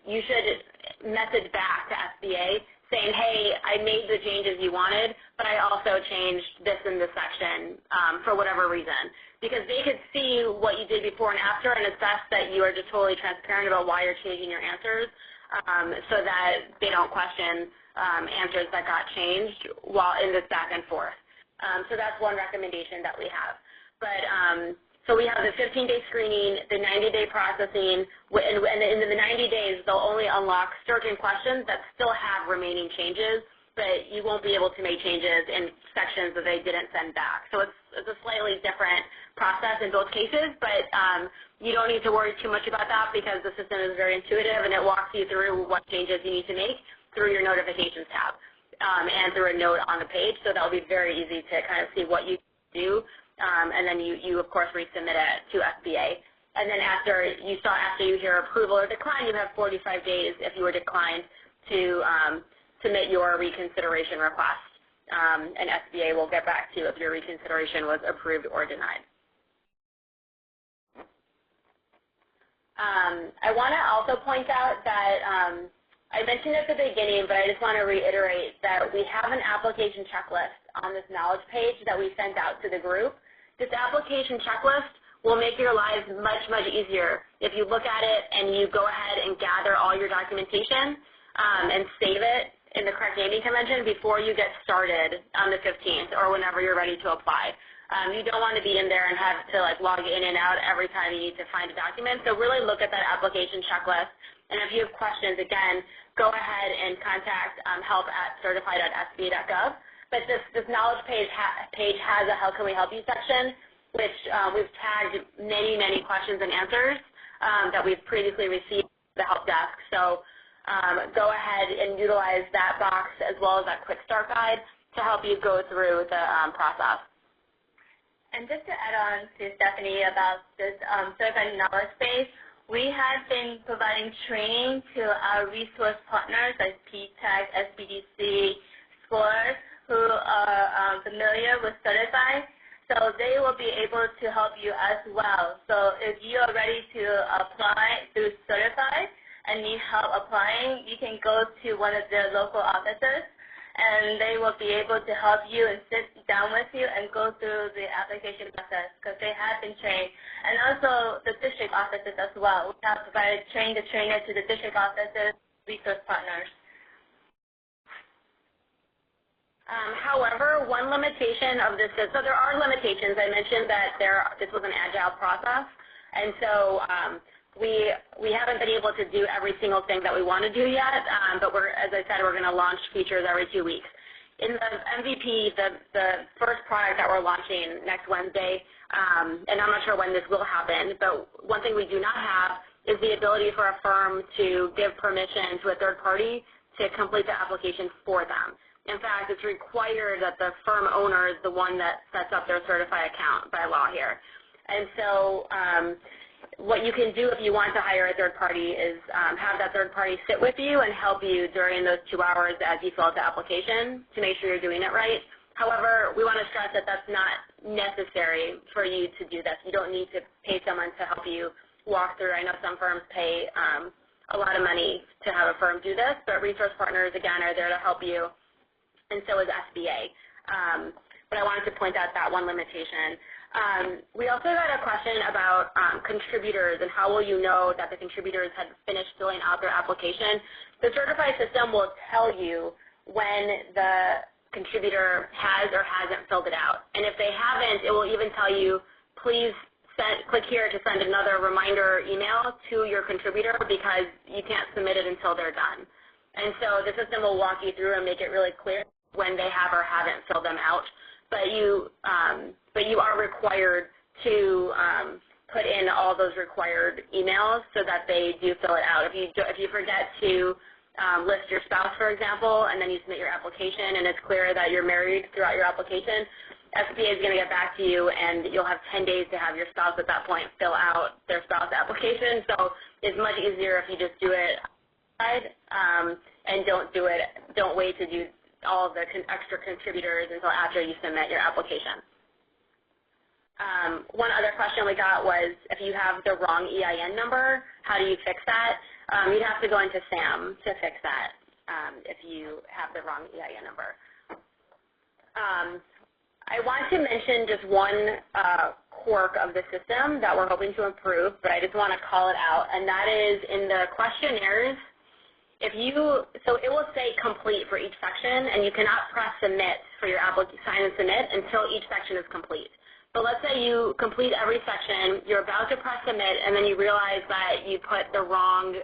you should message back to SBA saying, hey, I made the changes you wanted, but I also changed this in this section for whatever reason. Because they could see what you did before and after and assess that you are just totally transparent about why you're changing your answers so that they don't question answers that got changed while in this back and forth. So that's one recommendation that we have. But so we have the 15-day screening, the 90-day processing, and in the 90 days, they'll only unlock certain questions that still have remaining changes. but you won't be able to make changes in sections that they didn't send back. So it's a slightly different process in both cases, but you don't need to worry too much about that because the system is very intuitive and it walks you through what changes you need to make through your notifications tab and through a note on the page. So that will be very easy to kind of see what you do, and then you of course resubmit it to SBA. And then after you hear approval or decline, you have 45 days if you were declined to submit your reconsideration request, and SBA will get back to you if your reconsideration was approved or denied. I want to also point out that I mentioned at the beginning, but I just want to reiterate that we have an application checklist on this knowledge page that we sent out to the group. This application checklist will make your lives much, much easier if you look at it and you go ahead and gather all your documentation and save it in the correct naming convention before you get started on the 15th or whenever you're ready to apply. You don't want to be in there and have to log in and out every time you need to find a document. So really look at that application checklist. And if you have questions, again, go ahead and contact help@certify.sba.gov. But this knowledge page has a How Can We Help You section, which we've tagged many, many questions and answers that we've previously received from the help desk. So go ahead and utilize that box as well as that quick start guide to help you go through the process. And just to add on to Stephanie about this certified knowledge base, we have been providing training to our resource partners like PTAC, SBDC, SCORE, who are familiar with Certify. So they will be able to help you as well. So if you are ready to apply through Certify and need help applying, you can go to one of their local offices and they will be able to help you and sit down with you and go through the application process because they have been trained. And also the district offices as well. We have provided train the trainer to the district offices, resource partners. However, one limitation of this is, so there are limitations. I mentioned that this was an agile process, and so we haven't been able to do every single thing that we want to do yet, but as I said, we're going to launch features every 2 weeks. In the MVP, the first product that we're launching next Wednesday, and I'm not sure when this will happen, but one thing we do not have is the ability for a firm to give permission to a third party to complete the application for them. In fact, it's required that the firm owner is the one that sets up their Certify account by law here. And so what you can do if you want to hire a third party is have that third party sit with you and help you during those 2 hours as you fill out the application to make sure you're doing it right. However, we want to stress that that's not necessary for you to do this. You don't need to pay someone to help you walk through. I know some firms pay a lot of money to have a firm do this, but resource partners, again, are there to help you, and so is SBA. But I wanted to point out that one limitation. We also got a question about contributors and how will you know that the contributors had finished filling out their application. The Certify system will tell you when the contributor has or hasn't filled it out. And if they haven't, it will even tell you, please click here to send another reminder email to your contributor because you can't submit it until they're done. And so the system will walk you through and make it really clear when they have or haven't filled them out. But you are required to put in all those required emails so that they do fill it out. If you forget to list your spouse, for example, and then you submit your application and it's clear that you're married throughout your application, SBA is going to get back to you and you'll have 10 days to have your spouse at that point fill out their spouse application. So it's much easier if you just do it and don't wait to do all of the extra contributors until after you submit your application. One other question we got was if you have the wrong EIN number, how do you fix that? You'd have to go into SAM to fix that if you have the wrong EIN number. I want to mention just one quirk of the system that we're hoping to improve, but I just want to call it out, and that is in the questionnaires. So it will say complete for each section, and you cannot press submit for your sign and submit until each section is complete. But let's say you complete every section, you're about to press submit, and then you realize that you put the wrong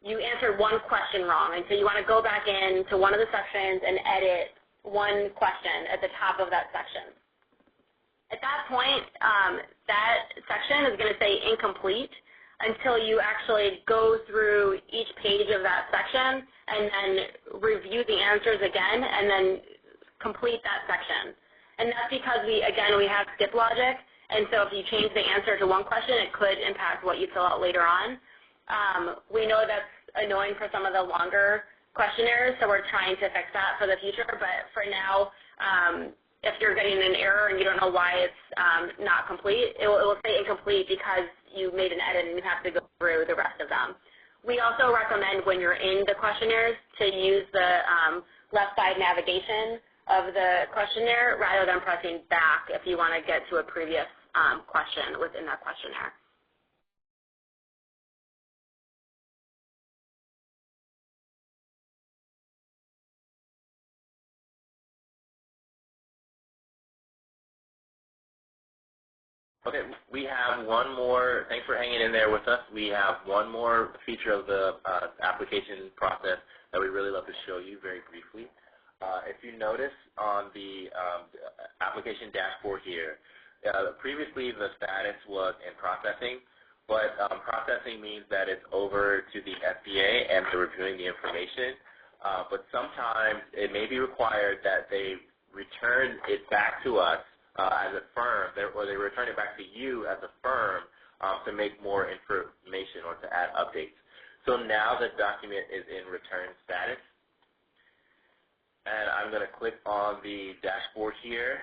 you answered one question wrong, and so you want to go back into one of the sections and edit one question at the top of that section. At that point, that section is going to say incomplete until you actually go through each page of that section and then review the answers again and then complete that section. And that's because we have skip logic, and so if you change the answer to one question, it could impact what you fill out later on. We know that's annoying for some of the longer questionnaires, so we're trying to fix that for the future. But for now, if you're getting an error and you don't know why it's not complete, it will say incomplete because you made an edit and you have to go through the rest of them. We also recommend when you're in the questionnaires to use the left side navigation of the questionnaire rather than pressing back if you want to get to a previous question within that questionnaire. Okay, we have one more, thanks for hanging in there with us. We have one more feature of the application process that we really love to show you very briefly. If you notice on the application dashboard here, previously the status was in processing, but processing means that it's over to the SBA and they're reviewing the information. But sometimes it may be required that they return it back to us as a firm, or they return it back to you as a firm to make more information or to add updates. So now the document is in return status. And I'm going to click on the dashboard here.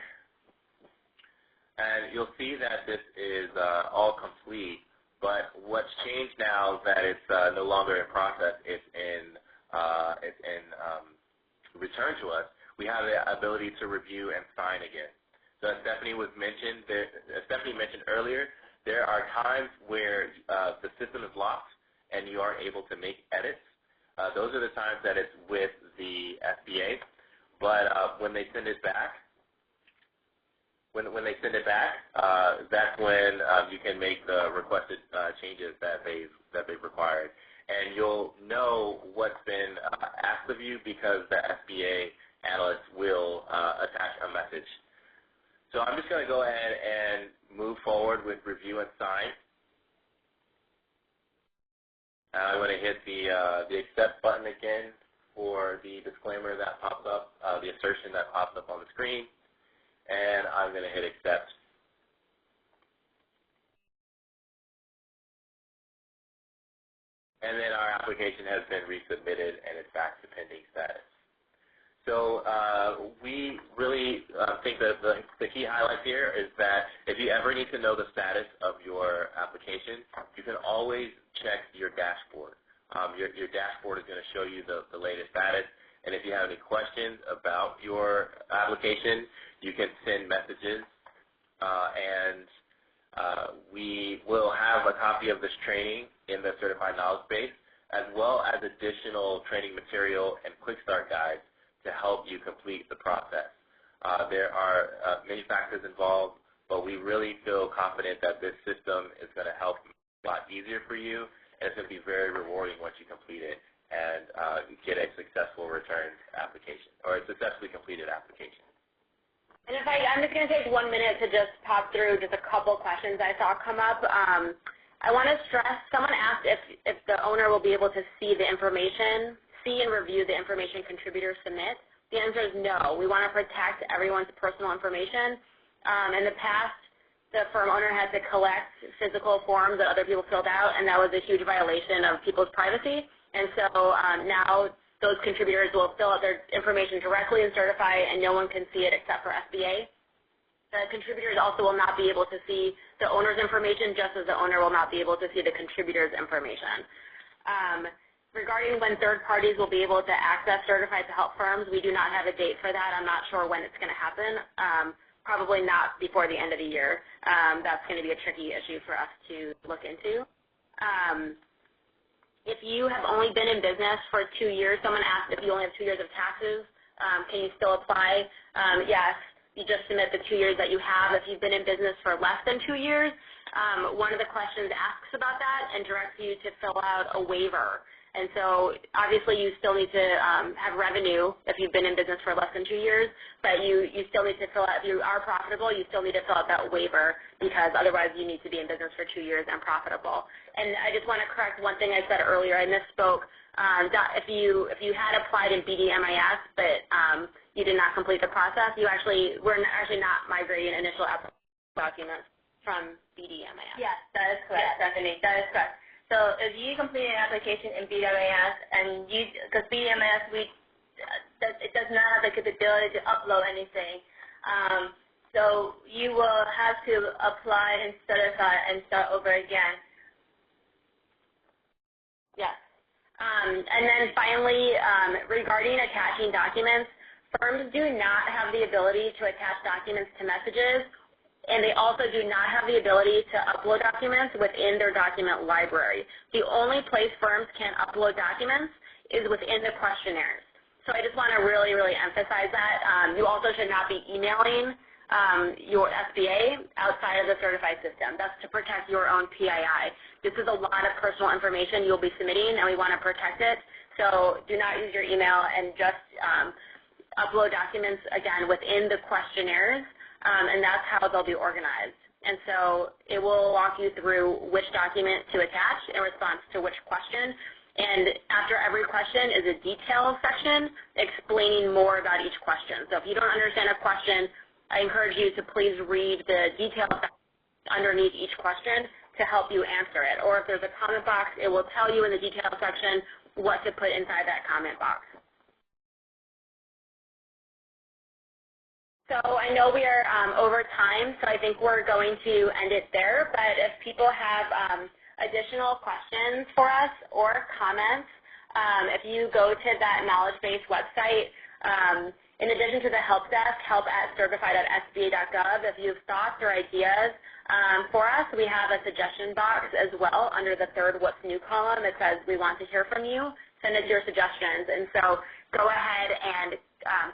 And you'll see that this is all complete. But what's changed now that it's no longer in process, it's in return to us, we have the ability to review and sign again. So as Stephanie mentioned earlier, there are times where the system is locked and you aren't able to make edits. Those are the times that it's with the SBA. But when they send it back, that's when you can make the requested changes that they've required, and you'll know what's been asked of you because the SBA analyst will attach a message. So I'm just going to go ahead and move forward with review and sign. I'm going to hit the accept button again for the disclaimer that pops up, the assertion that pops up on the screen, and I'm going to hit accept. And then our application has been resubmitted and it's back to pending status. So we really think that the key highlight here is that if you ever need to know the status of your application, you can always check your dashboard. Your dashboard is going to show you the latest status, and if you have any questions about your application, you can send messages, and we will have a copy of this training in the Certified Knowledge Base, as well as additional training material and quick start guides to help you complete the process. There are many factors involved, but we really feel confident that this system is going to help a lot easier for you, and it's going to be very rewarding once you complete it and get a successful return application, or a successfully completed application. And I'm just going to take 1 minute to just pop through just a couple questions I saw come up. I want to stress, someone asked if the owner will be able to see the information, see and review the information contributors submit. The answer is no. We want to protect everyone's personal information. In the past, the firm owner had to collect physical forms that other people filled out, and that was a huge violation of people's privacy. And so now those contributors will fill out their information directly in Certify, and no one can see it except for SBA. The contributors also will not be able to see the owner's information, just as the owner will not be able to see the contributor's information. Regarding when third parties will be able to access Certify to help firms, we do not have a date for that. I'm not sure when it's going to happen. Probably not before the end of the year. That's going to be a tricky issue for us to look into. If you have only been in business for 2 years, someone asked if you only have 2 years of taxes, can you still apply? Yes, you just submit the 2 years that you have. If you've been in business for less than 2 years, one of the questions asks about that and directs you to fill out a waiver. And so obviously you still need to have revenue if you've been in business for less than 2 years, but you still need to fill out, if you are profitable, you still need to fill out that waiver because otherwise you need to be in business for 2 years and profitable. And I just want to correct one thing I said earlier. I misspoke. If you had applied in BDMIS but you did not complete the process, we're actually not migrating initial documents from BDMIS. Yes, that is correct, Stephanie. That is correct. So if you complete an application in BDMIS and because BDMIS, it does not have the capability to upload anything. So you will have to apply and certify and start over again. Yes. And then finally, regarding attaching documents, firms do not have the ability to attach documents to messages, and they also do not have the ability to upload documents within their document library. The only place firms can upload documents is within the questionnaires. So I just want to really, really emphasize that. You also should not be emailing your SBA outside of the Certify system. That's to protect your own PII. This is a lot of personal information you'll be submitting, and we want to protect it. So do not use your email and just upload documents, again, within the questionnaires. And that's how they'll be organized. And so it will walk you through which document to attach in response to which question. And after every question is a detail section explaining more about each question. So if you don't understand a question, I encourage you to please read the detail underneath each question to help you answer it. Or if there's a comment box, it will tell you in the detail section what to put inside that comment box. So I know we are over time, so I think we're going to end it there. But if people have additional questions for us or comments, if you go to that knowledge base website, in addition to the help desk, help@certify.sba.gov, if you have thoughts or ideas for us, we have a suggestion box as well under the third What's New column. It says we want to hear from you. Send us your suggestions. And so go ahead and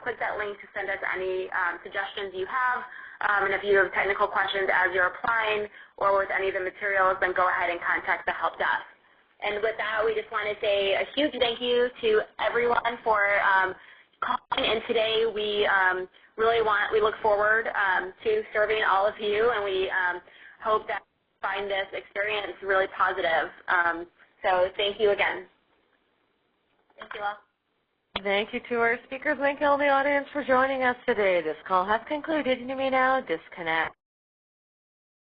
click that link to send us any suggestions you have. And if you have technical questions as you're applying or with any of the materials, then go ahead and contact the help desk. And with that, we just want to say a huge thank you to everyone for calling in today. We we look forward to serving all of you, and we hope that you find this experience really positive. So thank you again. Thank you all. Thank you to our speakers. Thank you all in the audience for joining us today. This call has concluded, and you may now disconnect.